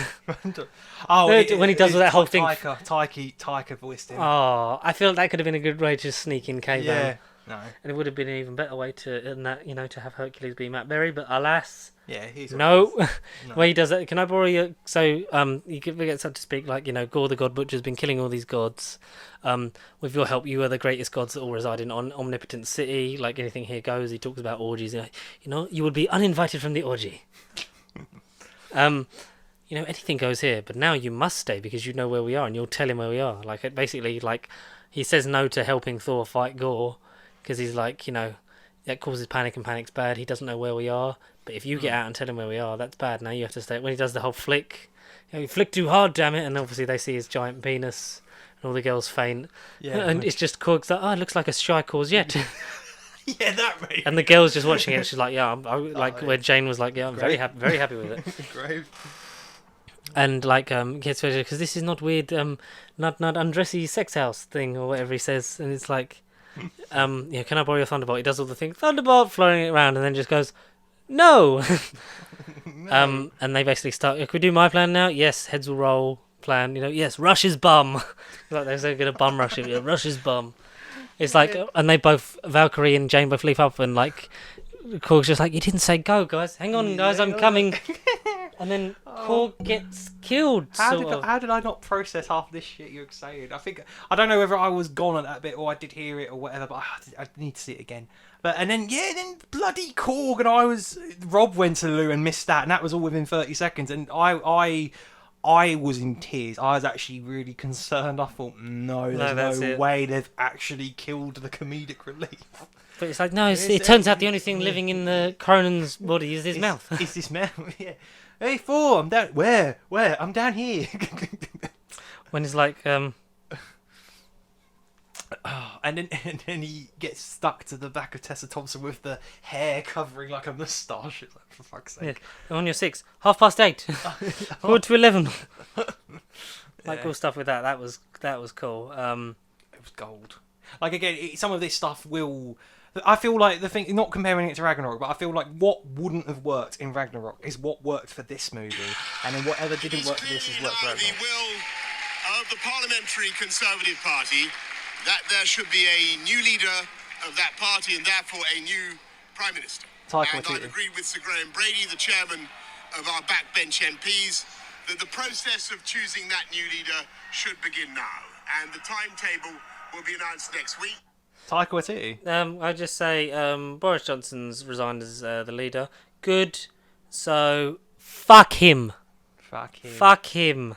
he does that whole thing. Taika voiced him. Oh, I feel that could have been a good way to sneak in K-Man. Yeah. No. And it would have been an even better way to have Hercules be Matt Berry, but alas, Yeah, he's no. No. Where he does that, can I borrow your? So, you can forget, so to speak, like, Gore the God Butcher has been killing all these gods. With your help, you are the greatest gods that all reside in omnipotent city. Like, anything here goes. He talks about orgies. You would be uninvited from the orgy. Anything goes here, but now you must stay because you know where we are, and you'll tell him where we are. Like, it basically, like, he says no to helping Thor fight Gore because he's like, that causes panic, and panic's bad. He doesn't know where we are, but if you get out and tell him where we are, that's bad. Now you have to stay. When he does the whole flick, you flick too hard, damn it, and obviously they see his giant penis, and all the girls faint. Yeah, and it's just Korg's like, it looks like a shy courgette. Yeah, that made And the girl's just watching it. She's like, yeah, where Jane was like, yeah, I'm very happy with it. Great. And like, gets because this is not weird, not undressy sex house thing or whatever he says, and it's like, can I borrow your Thunderbolt? He does all the things, Thunderbolt, floating it around, and then just goes, no. And they basically start. Can we do my plan now? Yes, heads will roll. Plan, yes, rush his bum. Like they're so good at bum rushing. Yeah, rush his bum. It's like, and they both, Valkyrie and Jane both leap up, and like, Korg's just like, you didn't say go, guys. Hang on, guys, I'm coming. And then Korg gets killed. How did I not process half this shit you're saying? I don't know whether I was gone at that bit or I did hear it or whatever, but I need to see it again. But then bloody Korg, and Rob went to the loo and missed that, and that was all within 30 seconds, and I was in tears. I was actually really concerned. I thought, there's no way they've actually killed the comedic relief. But it's like, no, it turns out the only thing living in the Cronen's body is his mouth. It's his mouth, yeah. Hey, Thor, I'm down. Where? I'm down here. When he's like, and then he gets stuck to the back of Tessa Thompson with the hair covering like a moustache. It's like, for fuck's sake. Yeah, on your 6, 8:30, quarter to 11. Cool stuff with that. That was cool. It was gold. Like, again, some of this stuff will. I feel like the thing, not comparing it to Ragnarok, but I feel like what wouldn't have worked in Ragnarok is what worked for this movie, and then whatever didn't work for this is worked for Ragnarok. The will of the Parliamentary Conservative Party that there should be a new leader of that party and therefore a new Prime Minister. And I've agreed with Sir Graham Brady, the chairman of our backbench MPs, that the process of choosing that new leader should begin now, and the timetable will be announced next week. Taika Waititi. I just say Boris Johnson's resigned as the leader. Good. So fuck him. Fuck him.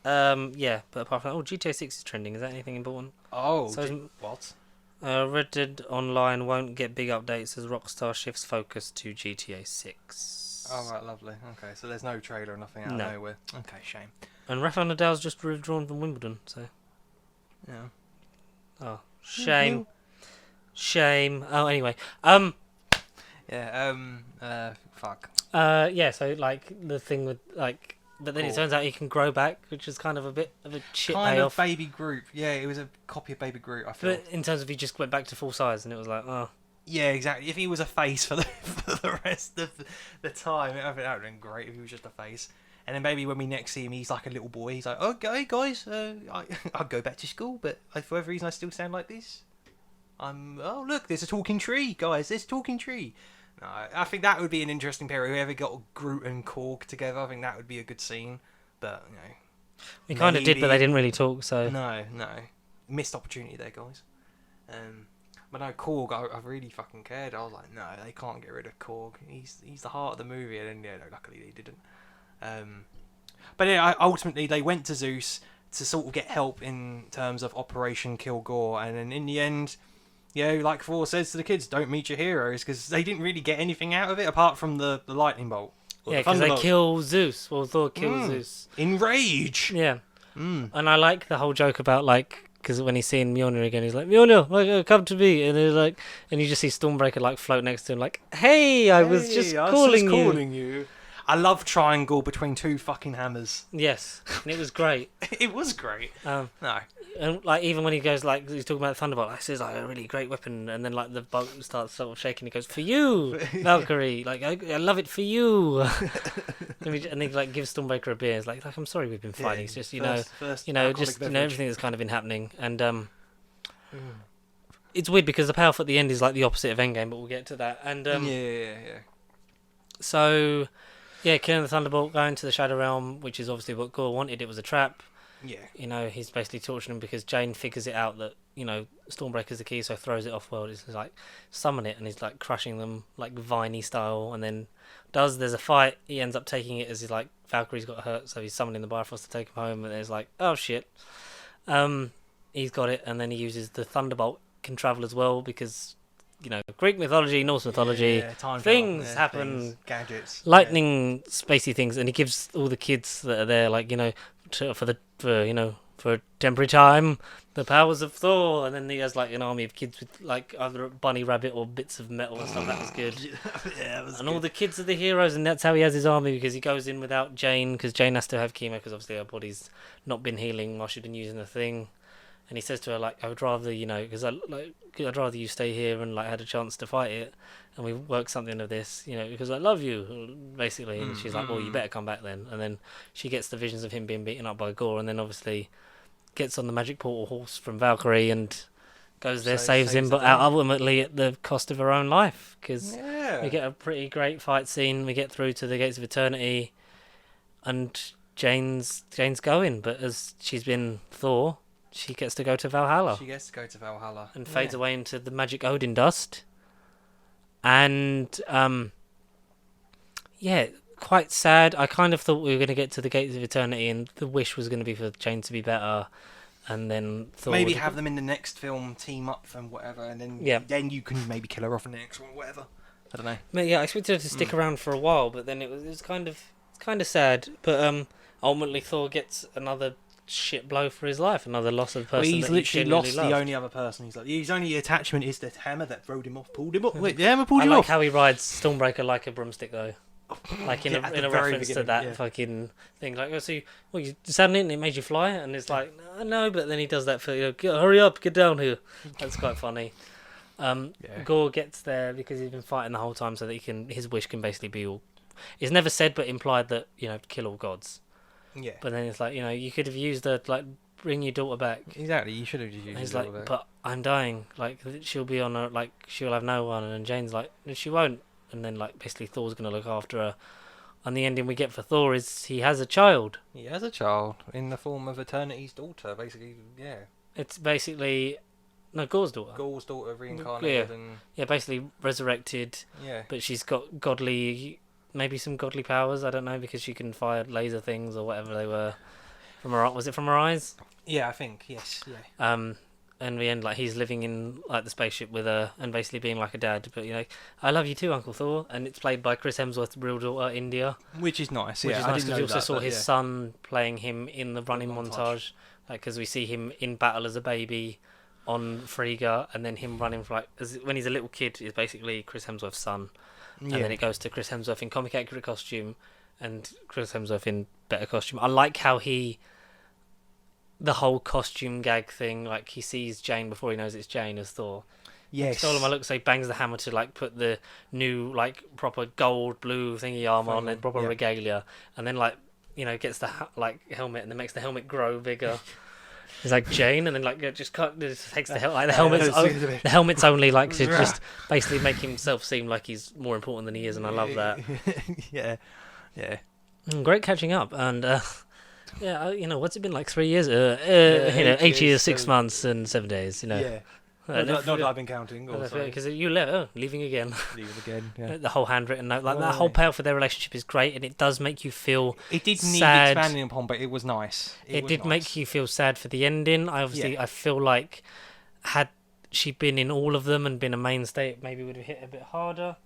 Yeah, but apart from that, GTA 6 is trending. Is that anything important? Oh, so what? Red Dead Online won't get big updates as Rockstar shifts focus to GTA 6. Oh, right, lovely. Okay, so there's no trailer or nothing out of nowhere. Okay, shame. And Rafael Nadal's just withdrawn from Wimbledon, so. Yeah. Oh, shame. Shame. Oh, anyway. Yeah, fuck. Yeah, so, like, the thing with, like, but then it turns out he can grow back, which is kind of a bit of a shit payoff. Kind of Baby Groot. Yeah, it was a copy of Baby Groot, I feel. But in terms of he just went back to full size, and it was like, oh. Yeah, exactly. If he was a face for the rest of the time, I think that would have been great if he was just a face. And then maybe when we next see him, he's like a little boy. He's like, okay, guys, I'll go back to school, but for whatever reason I still sound like this. Oh, look, there's a talking tree, guys. There's a talking tree. No, I think that would be an interesting pair. Whoever got Groot and Korg together, I think that would be a good scene. But, we kind of did, but they didn't really talk, so. No. Missed opportunity there, guys. But no, Korg, I really fucking cared. I was like, no, they can't get rid of Korg. He's the heart of the movie, and then, luckily they didn't. But yeah, ultimately they went to Zeus to sort of get help in terms of Operation Kill Gore, and then in the end, like Thor says to the kids, don't meet your heroes, because they didn't really get anything out of it apart from the lightning bolt. Or Yeah, the because they Thunderbolt. kill Zeus. Well, Thor kills Zeus. In rage. Yeah. And I like the whole joke about, like, because when he's seeing Mjolnir again, he's like, Mjolnir, come to me. And he's like, and you just see Stormbreaker, like, float next to him, like, hey, I was just calling you. I love triangle between two fucking hammers. Yes. And it was great. It was great. No. And, like, even when he goes, like, he's talking about the Thunderbolt, like, this is, like, a really great weapon. And then, like, the boat starts sort of shaking. He goes, for you, Valkyrie. Like, I love it for you. And then he, like, gives Stormbreaker a beer. It's like, I'm sorry we've been fighting. It's just, first everything that's kind of been happening. And, it's weird because the payoff at the end is, like, the opposite of Endgame, but we'll get to that. And, yeah. So, yeah, killing the Thunderbolt, going to the Shadow Realm, which is obviously what Gore wanted. It was a trap. Yeah. He's basically torturing him because Jane figures it out that, Stormbreaker's the key, so throws it off-world. It's like, summon it, and he's, like, crushing them, like, Viney style, and then there's a fight. He ends up taking it as he's, like, Valkyrie's got hurt, so he's summoning the Bifrost to take him home, and there's like, oh, shit. He's got it, and then he uses the Thunderbolt, can travel as well, because, Greek mythology, Norse mythology, things happen, gadgets, lightning, spacey things, and he gives all the kids that are there, like, for a temporary time, the powers of Thor, and then he has, like, an army of kids with, like, either a bunny rabbit or bits of metal and stuff. That was good. All the kids are the heroes, and that's how he has his army, because he goes in without Jane, because Jane has to have chemo, because obviously her body's not been healing while she's been using the thing. And he says to her, like, I would rather, because I'd rather you stay here and, like, had a chance to fight it, and we work something of this, because I love you, basically. And she's like, well, you better come back then. And then she gets the visions of him being beaten up by Gore, and then obviously gets on the magic portal horse from Valkyrie and goes there, saves him, but ultimately at the cost of her own life, because we get a pretty great fight scene. We get through to the Gates of Eternity, and Jane's going, but as she's been Thor, she gets to go to Valhalla. And fades away into the magic Odin dust. And, quite sad. I kind of thought we were going to get to the Gates of Eternity and the wish was going to be for Jane to be better. And then Thor maybe have them in the next film, team up and whatever, and then you can maybe kill her off in the next one, whatever. I don't know. But yeah, I expected her to stick around for a while, but then it was kind of sad. But ultimately Thor gets another shit blow for his life, another loss of the person. Well, he's that literally he lost loved. the only other person. His only attachment is the hammer that pulled him off. Wait, the hammer pulled I you like off. how he rides Stormbreaker like a broomstick, though. Like in a reference to that fucking thing. Like, you sat in it and it made you fly, and it's like, no, but then he does that for hurry up, get down here. That's quite funny. Gore gets there because he's been fighting the whole time, so that his wish can basically be all. It's never said, but implied that kill all gods. Yeah. But then it's like you could have used bring your daughter back. Exactly, you should have just used your daughter back. But I'm dying. Like, she'll be on a, she'll have no one, and Jane's like, she won't. And then, basically Thor's going to look after her. And the ending we get for Thor is he has a child. He has a child in the form of Eternity's daughter, basically, yeah. It's basically... No, Gore's daughter. Gore's daughter reincarnated Yeah, basically resurrected. Yeah. But she's got maybe some godly powers, I don't know, because she can fire laser things or whatever they were. Was it from her eyes? Yeah, I think, yes, yeah. And the end, he's living in the spaceship with her and basically being like a dad. But I love you too, Uncle Thor. And it's played by Chris Hemsworth's real daughter, India, which is nice. Which is nice because you also saw his son playing him in the running montage. Because we see him in battle as a baby on Frigga, and then him running for when he's a little kid is basically Chris Hemsworth's son. And then it goes to Chris Hemsworth in comic accurate costume and Chris Hemsworth in better costume. I like how the whole costume gag thing, he sees Jane before he knows it's Jane as Thor. Yes. Stole my look, so he bangs the hammer to put the new proper gold blue thingy armor on and proper regalia, and then gets the helmet and then makes the helmet grow bigger. He's like Jane, and then just takes the helmet. The helmet's only to just basically make himself seem like he's more important than he is, and I love that. Yeah. Great catching up, and what's it been 3 years? 8 years, 6 months, and 7 days. Yeah. Not that I've been counting. Because you leaving again. Leaving again. Yeah. The whole handwritten note, that whole payoff for their relationship is great, and it does make you feel. It did need sad. expanding upon, but it was nice. It did make you feel sad for the ending. I feel like she'd been in all of them and been a mainstay, it maybe would have hit a bit harder.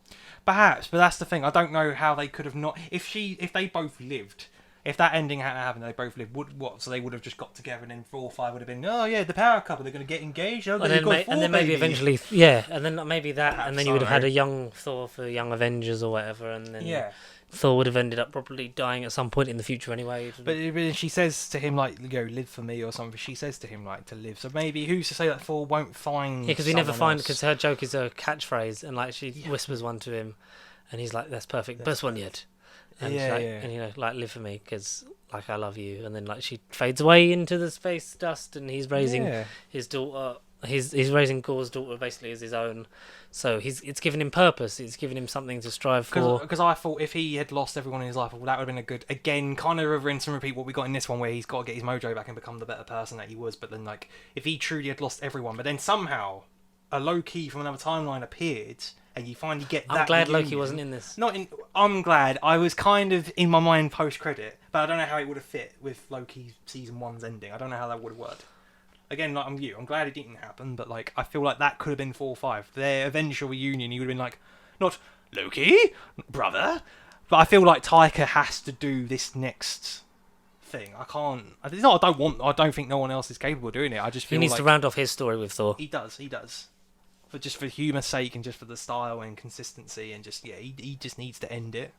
Perhaps, but that's the thing. I don't know how they could have not. If they both lived, if that ending hadn't happened, they both lived. What? So they would have just got together, and then 4 or 5 would have been. Oh yeah, the power couple. They're going to get engaged. Oh, And then maybe eventually, and then maybe that, Perhaps, and then you would have had I a young Thor for Young Avengers or whatever, and then Yeah. Thor would have ended up probably dying at some point in the future anyway. But she says to him like, live for me or something. She says to him like to live. So maybe who's to say that Thor won't find? Yeah, because we never someone find, else? because her joke is a catchphrase, and like she whispers one to him, and he's like, "That's perfect, best one yet." And she's like, and like, live for me, because like I love you, and then like she fades away into the space dust, and he's raising his daughter. He's raising Gor's daughter basically as his own, so it's given him purpose. It's given him something to strive for. Because I thought if he had lost everyone in his life, well, that would have been a good, again, kind of rinse and repeat what we got in this one, where he's got to get his mojo back and become the better person that he was. But then, like, if he truly had lost everyone, but then somehow a Loki from another timeline appeared, and you finally get that. I'm glad Loki reunion. wasn't in this. I'm glad. I was kind of in my mind post credit, but I don't know how it would have fit with Loki season 1's ending. I don't know how that would have worked. Again, like I'm glad it didn't happen, but like I feel like that could have been 4 or 5. Their eventual reunion, he would have been like, not Loki, brother, but I feel like Taika has to do this next thing. I can't. It's not. I don't think no one else is capable of doing it. I just feel He needs like to round off his story with Thor. He does. But just for humour's sake and just for the style and consistency and just he just needs to end it.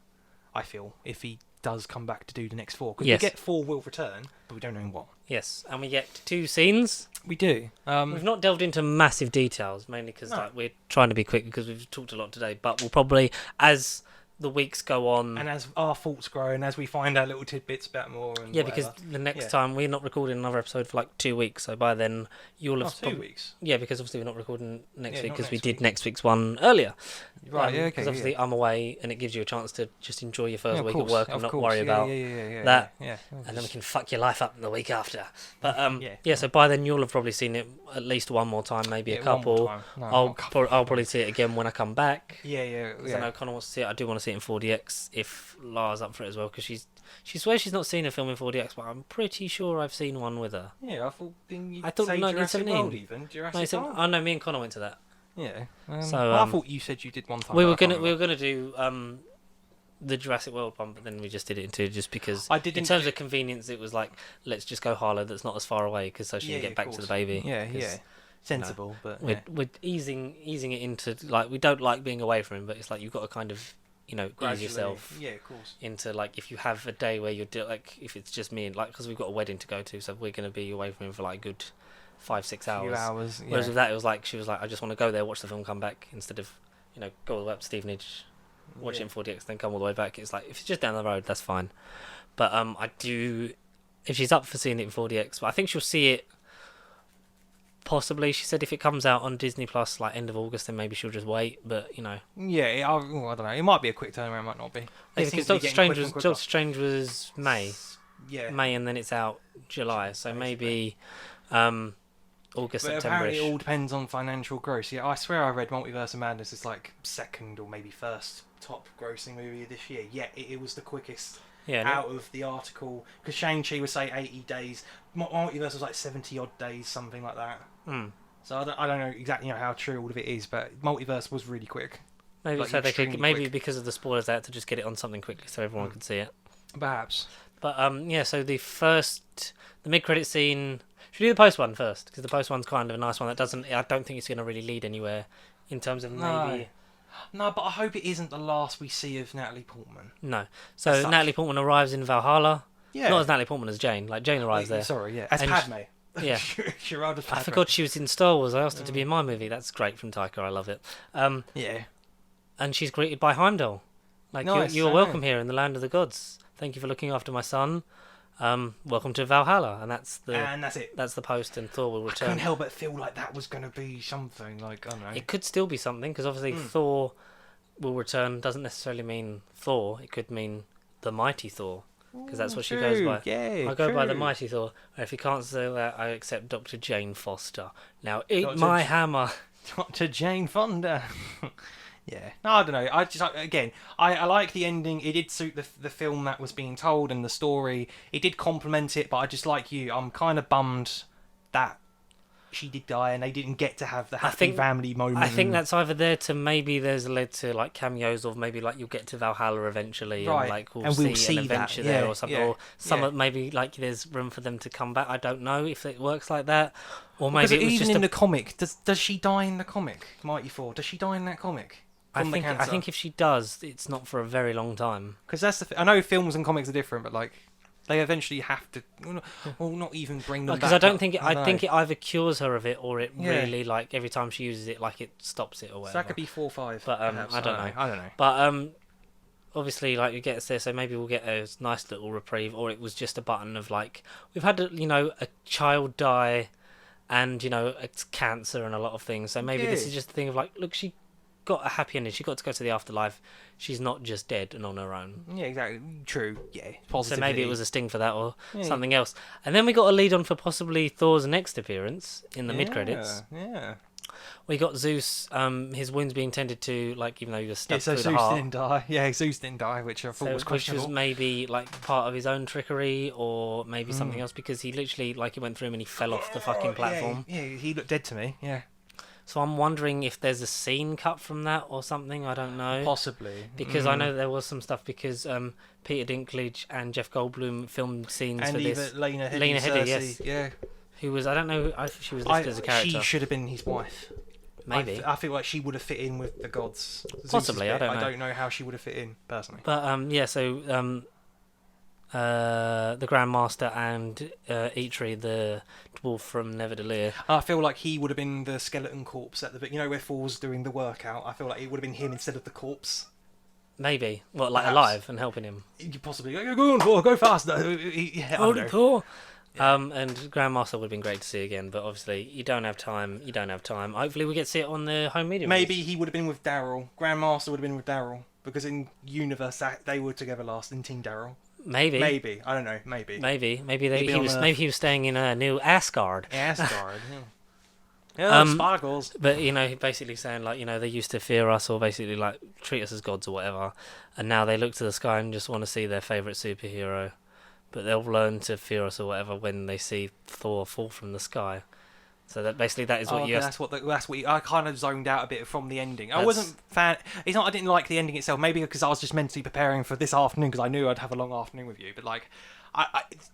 I feel if he does come back to do the next 4, because Yes. we get 4 will return, but we don't know what. Yes, and we get 2 scenes. We do. We've not delved into massive details, mainly because like, we're trying to be quick because we've talked a lot today. But we'll probably, as the weeks go on, And as our thoughts grow and as we find out little tidbits about more and because whatever. the next time we're not recording another episode for like 2 weeks, so by then you'll have 2 weeks. Yeah, because obviously we're not recording next Yeah, week not because we next did week. next week's one earlier. Right, yeah, okay. Because obviously I'm away, and it gives you a chance to just enjoy your first Yeah, week at work and not worry yeah, about yeah, that. Yeah. and then we can fuck your life up the week after. But Yeah. so by then you'll have probably seen it at least one more time, maybe a Yeah, one more couple. time. No, I'll not a couple. I'll probably see it again when I come back. Yeah. Because I know Connor wants to see it. I do want to see it in 4DX if Lara's up for it as well, because she swears she's not seen a film in 4DX, but I'm pretty sure I've seen one with her. Yeah, I thought. You'd I thought say Jurassic 1917. World even. Jurassic Park. Oh no, me and Connor went to that. Yeah. So, I thought you said you did one time. We but were I can't gonna remember. do the Jurassic World one, but then we just did it in 2 just because. I didn't In terms of convenience, it was like, let's just go Harlow that's not as far away, because so she can get of back to course. the baby. Yeah. 'cause Sensible, but We're easing it into, like, we don't like being away from him, but it's like you've got to kind of ease gradually. yourself Yeah, of course. into, like, if you have a day where you're like, if it's just me and, like, because we've got a wedding to go to, so we're going to be away from him for like a good 5-6 hours. Few hours. Yeah. Whereas with that, it was like, she was like, I just want to go there, watch the film, come back, instead of go all the way up to Stevenage, watch it in 4DX, then come all the way back. It's like, if it's just down the road, that's fine. But I do, if she's up for seeing it in 4DX, but I think she'll see it. Possibly, she said if it comes out on Disney Plus like end of August, then maybe she'll just wait. But Yeah, I don't know. It might be a quick turnaround, might not be. They seem because to be Doctor getting Strange quicker was and quicker. Doctor Strange was May, Yeah. and then it's out July. So maybe August, But September. apparently it all depends on financial gross. Yeah, I swear I read Multiverse of Madness is like second or maybe first top grossing movie of this year. Yet it was the quickest out of the article, because Shang-Chi would say 80 days. Multiverse was like 70 odd days, something like that. So I don't know exactly how true all of it is, but Multiverse was really quick. Maybe like so they could, extremely maybe quick. because of the spoilers, they had to just get it on something quickly so everyone could see it. Perhaps. But so the mid-credit scene. Should we do the post one first? Because the post one's kind of a nice one. I don't think it's going to really lead anywhere in terms of maybe. No, but I hope it isn't the last we see of Natalie Portman. No. So As such. Natalie Portman arrives in Valhalla. Yeah. Not as Natalie Portman, as Jane. Like, Jane arrives there. Sorry, yeah. As And Padme. Yeah. Gerard as Padme. I forgot she was in Star Wars. I asked her to be in my movie. That's great from Taika. I love it. Yeah. And she's greeted by Heimdall. Like, Nice, you are I welcome know. here in the land of the gods. Thank you for looking after my son. Welcome to Valhalla. And that's it. That's the post, and Thor will I return. couldn't help but feel like that was going to be something, like, I don't know. It could still be something, because obviously Thor will return doesn't necessarily mean Thor. It could mean the mighty Thor, because that's what she goes by. Yeah, I go by the true. mighty Thor. And if you can't say that, I accept Dr. Jane Foster. Now eat Dr. my hammer. Dr. Jane Fonda. Yeah. No, I don't know. I like the ending. It did suit the film that was being told and the story. It did complement it, but I just like you. I'm kind of bummed that she did die and they didn't get to have the happy think- family moment. I think that's either there to maybe there's led to like cameos, or maybe like you'll get to Valhalla eventually, Right, and like we'll and we'll see an see that, adventure yeah, there or something, yeah, or some yeah. maybe like there's room for them to come back. I don't know if it works like that, or maybe because it was even just in the comic, does she die in the comic? Mighty Thor, does she die in that comic? I From the think cancer? if she does, it's not for a very long time. Because that's I know films and comics are different, but like they eventually have to, well, not even bring them back. Because I don't but think I think it either cures her of it, or it Yeah. really like every time she uses it, like it stops it or So whatever. that could be 4 or 5. But, perhaps. I don't know. I don't know. But obviously, like you get us there, so maybe we'll get a nice little reprieve, or it was just a button of like we've had a child die, and it's cancer and a lot of things. So maybe this Yeah. is just a thing of like, look, she got a happy ending. She got to go to the afterlife. She's not just dead and on her own. Yeah, exactly. True. Yeah. So Positivity. maybe it was a sting for that, or Yeah. something else. And then we got a lead on for possibly Thor's next appearance in the mid credits. Yeah. We got Zeus, his wounds being tended to, like, even though he was Yeah, stuck so through Zeus the heart. didn't die. Yeah, Zeus didn't die, which I thought was Which was questionable. maybe like part of his own trickery, or maybe something else, because he literally like he went through him and he fell off the fucking platform. Yeah, he looked dead to me. Yeah. So I'm wondering if there's a scene cut from that or something. I don't know. Possibly. Because I know there was some stuff because Peter Dinklage and Jeff Goldblum filmed scenes And for even this. Lena Headey, Lena Headey, Cersei, yes. Yeah. Who was, I don't know if she was listed as a character. She should have been his wife. Maybe. I feel like she would have fit in with the gods. Zeus's Possibly, I bit. don't know. I don't know how she would have fit in, personally. But yeah, so the Grandmaster and Eitri, the dwarf from Neverdelir. I feel like he would have been the skeleton corpse at the bit. You know where Thor's doing the workout? I feel like it would have been him instead of the corpse. Maybe. Well, like Perhaps. alive and helping him. You could possibly go on, Thor, go faster. Yeah, I don't know. Thor. And Grandmaster would have been great to see again, but obviously you don't have time. Hopefully we get to see it on the home media. Maybe release. he would have been with Daryl. Grandmaster would have been with Daryl. Because in Universe, they were together last in Team Daryl. Maybe. Maybe. I don't know. Maybe. Maybe Maybe he on was Earth. maybe he was staying in a new Asgard. Asgard. Yeah, sparkles. But basically saying like they used to fear us, or basically like treat us as gods or whatever, and now they look to the sky and just want to see their favorite superhero, but they'll learn to fear us or whatever when they see Thor fall from the sky. So that basically that is what you. That's what I kind of zoned out a bit from the ending. I That's- wasn't fan. It's not. I didn't like the ending itself. Maybe because I was just mentally preparing for this afternoon because I knew I'd have a long afternoon with you. But like,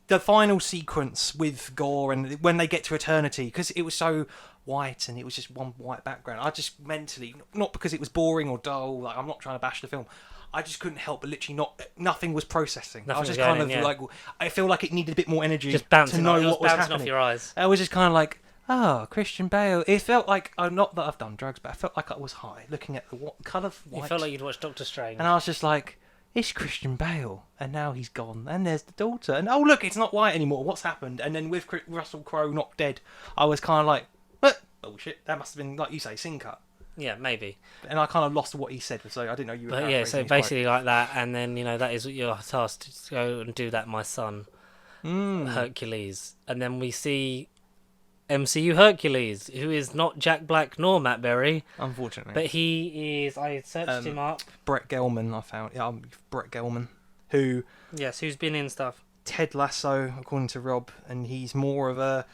the final sequence with Gore and when they get to eternity, because it was so white and it was just one white background. I just mentally, not because it was boring or dull. Like I'm not trying to bash the film. I just couldn't help but literally nothing was processing. I Nothing was was just kind going of in, yeah. like, I feel like it needed a bit more energy just bouncing to know off, what was bouncing happening. off your eyes. I was just kind of like, oh, Christian Bale. It felt like, not that I've done drugs, but I felt like I was high looking at the colour of white. You felt like you'd watched Doctor Strange. And I was just like, it's Christian Bale. And now he's gone. And there's the daughter. And oh, look, it's not white anymore. What's happened? And then with Russell Crowe not dead, I was kind of like, what? Bullshit. That must have been, like you say, scene cut. Yeah, maybe. And I kind of lost what he said, so I didn't know you were But yeah, so paraphrasing his quote. basically like that, and then that is what you're tasked to go and do that, my son, Hercules, and then we see MCU Hercules, who is not Jack Black nor Matt Berry, Unfortunately. but he is. I searched him up. Brett Gelman, I found. Yeah, Brett Gelman, who Yes, who's been in stuff. Ted Lasso, according to Rob, and he's more of a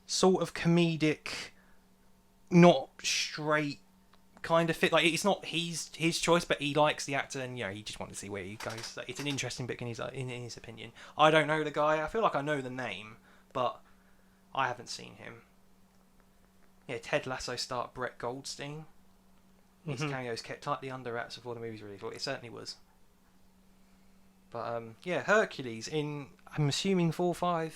sort of comedic, not straight kind of fit. Like it's not his choice, but he likes the actor, and he just wanted to see where he goes. So it's an interesting book in his opinion. I don't know the guy. I feel like I know the name, but I haven't seen him. Yeah, Ted Lasso star Brett Goldstein. His cameos kept tightly under wraps before the movie's released. Well, it certainly was. But yeah, Hercules in, I'm assuming 4-5.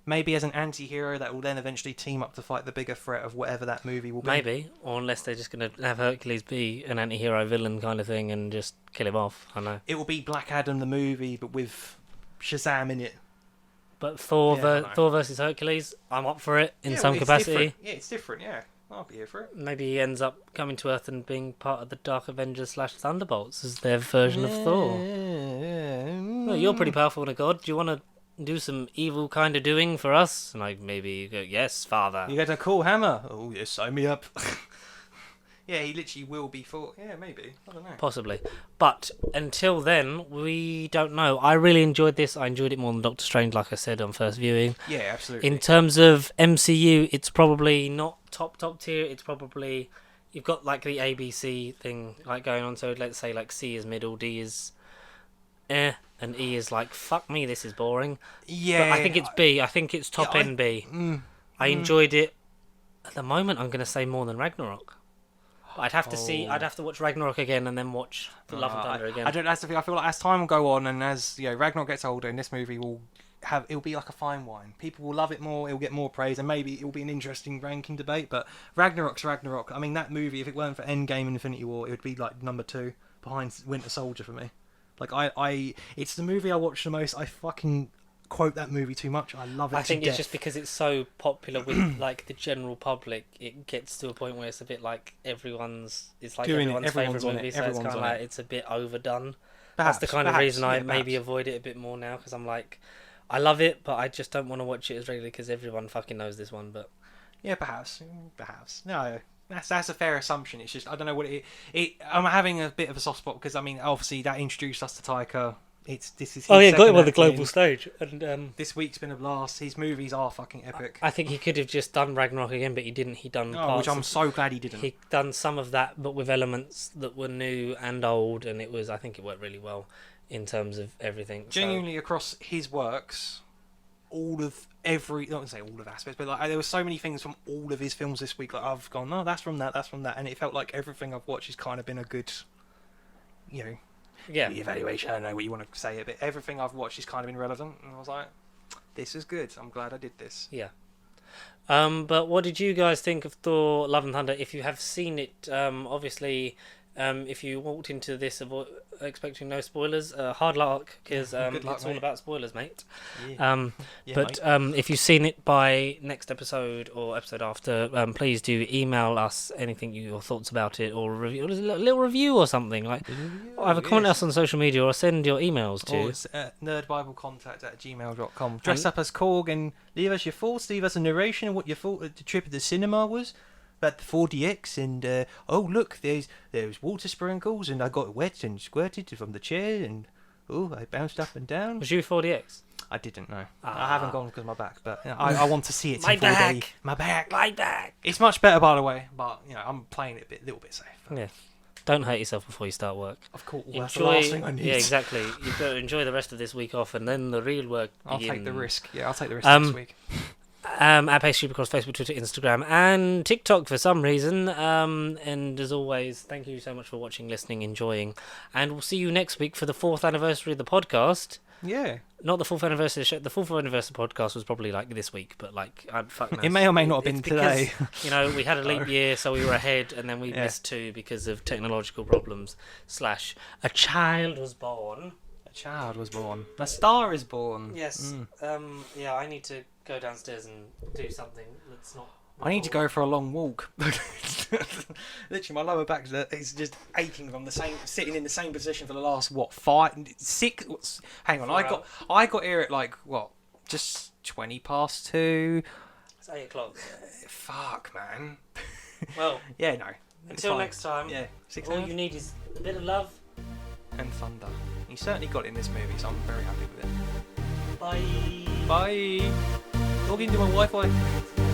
Maybe as an anti-hero that will then eventually team up to fight the bigger threat of whatever that movie will be. Maybe, or unless they're just going to have Hercules be an anti-hero villain kind of thing and just kill him off. I don't know. It will be Black Adam the movie, but with Shazam in it. But Thor, Yeah, I know. Thor versus Hercules, I'm up for it in Yeah, some well, it's capacity. different. Yeah, it's different, yeah. I'll be here for it. Maybe he ends up coming to Earth and being part of the Dark Avengers / Thunderbolts as their version of Thor. Well, you're pretty powerful in a god. Do you want to do some evil kind of doing for us? And maybe you go, yes, father. You get a cool hammer. Oh, yes, sign me up. Yeah, he literally will be for. Yeah, maybe. I don't know. Possibly. But until then, we don't know. I really enjoyed this. I enjoyed it more than Doctor Strange, like I said on first viewing. Yeah, absolutely. In terms of MCU, it's probably not top tier. It's probably... You've got like the ABC thing like going on. So let's say like C is middle, D is and E is like, fuck me, this is boring. Yeah. But I think it's B. I think it's top end B. I enjoyed it. At the moment, I'm going to say more than Ragnarok. But I'd have to see. I'd have to watch Ragnarok again and then watch Love and Thunder again. I don't. That's the thing. I feel like as time will go on, and as Ragnarok gets older, and this movie it'll be like a fine wine. People will love it more. It'll get more praise, and maybe it'll be an interesting ranking debate. But Ragnarok's Ragnarok. I mean, that movie, if it weren't for Endgame and Infinity War, it would be like number 2 behind Winter Soldier for me. Like it's the movie I watch the most. I fucking quote that movie too much. I love it. I think it's just because it's so popular with like the general public. It gets to a point where it's a bit like everyone's favourite movie. So it's kind of like it's a bit overdone. That's the kind of reason I maybe avoid it a bit more now, because I'm like, I love it, but I just don't want to watch it as regularly because everyone fucking knows this one. But yeah, perhaps. No, that's a fair assumption. It's just I don't know what I'm having a bit of a soft spot because I mean obviously that introduced us to Taika. This is his got him on the second global acting. stage, and This week's been a blast. His movies are fucking epic. I think he could have just done Ragnarok again, but he didn't. He done parts which I'm so glad he didn't. He done some of that, but with elements that were new and old, and I think it worked really well in terms of everything. Genuinely across his works, not to say all of aspects, but like there were so many things from all of his films this week. Like I've gone, no, that's from that, and it felt like everything I've watched has kind of been a good, evaluation. I don't know what you want to say, but everything I've watched has kind of been relevant, and I was like, this is good. I'm glad I did this. Yeah. But what did you guys think of Thor: Love and Thunder? If you have seen it, obviously, if you walked into this expecting no spoilers, hard luck, because it's all about spoilers, mate. Yeah. If you've seen it by next episode or episode after, please do email us anything your thoughts about it, or a little review or something. Like, either comment us on social media or send your emails to. Or it's nerdbiblecontact@gmail.com. Dress up as Korg and leave us your thoughts. Leave us a narration of what your thought of the trip at the cinema was. About the 4DX, and look, there's water sprinkles, and I got wet and squirted from the chair, and I bounced up and down. Was you 4DX? I didn't know. I haven't gone because of my back, but I want to see it. My in 4D. back. My back. My back. It's much better, by the way, but I'm playing it a little bit safe. Yeah. Don't hurt yourself before you start work. Of course, that's the last thing I need. Yeah, exactly. You've got to enjoy the rest of this week off, and then the real work begins. I'll take the risk. Yeah, I'll take the risk next week. At Pace Super across Facebook, Twitter, Instagram, and TikTok for some reason. And as always, thank you so much for watching, listening, enjoying, and we'll see you next week for the 4th anniversary of the podcast. Yeah. Not the 4th anniversary show. The 4th anniversary podcast was probably like this week, but like fuck knows. It may or may not have been today. Because, we had a leap year, so we were ahead, and then we missed 2 because of technological problems. / a child was born. A child was born. A star is born. Yes. I need to go downstairs and do something that's not. I need to go for a long walk. Literally, my lower back is just aching from sitting in the same position for the last 5, 6. Hang on, I got here at just 2:20. It's 8:00. Fuck, man. Well, yeah, no. Until next time. Yeah, 6 all you need is a bit of love and thunder. You certainly got it in this movie, so I'm very happy with it. Bye. Bye. Log into my Wi-Fi.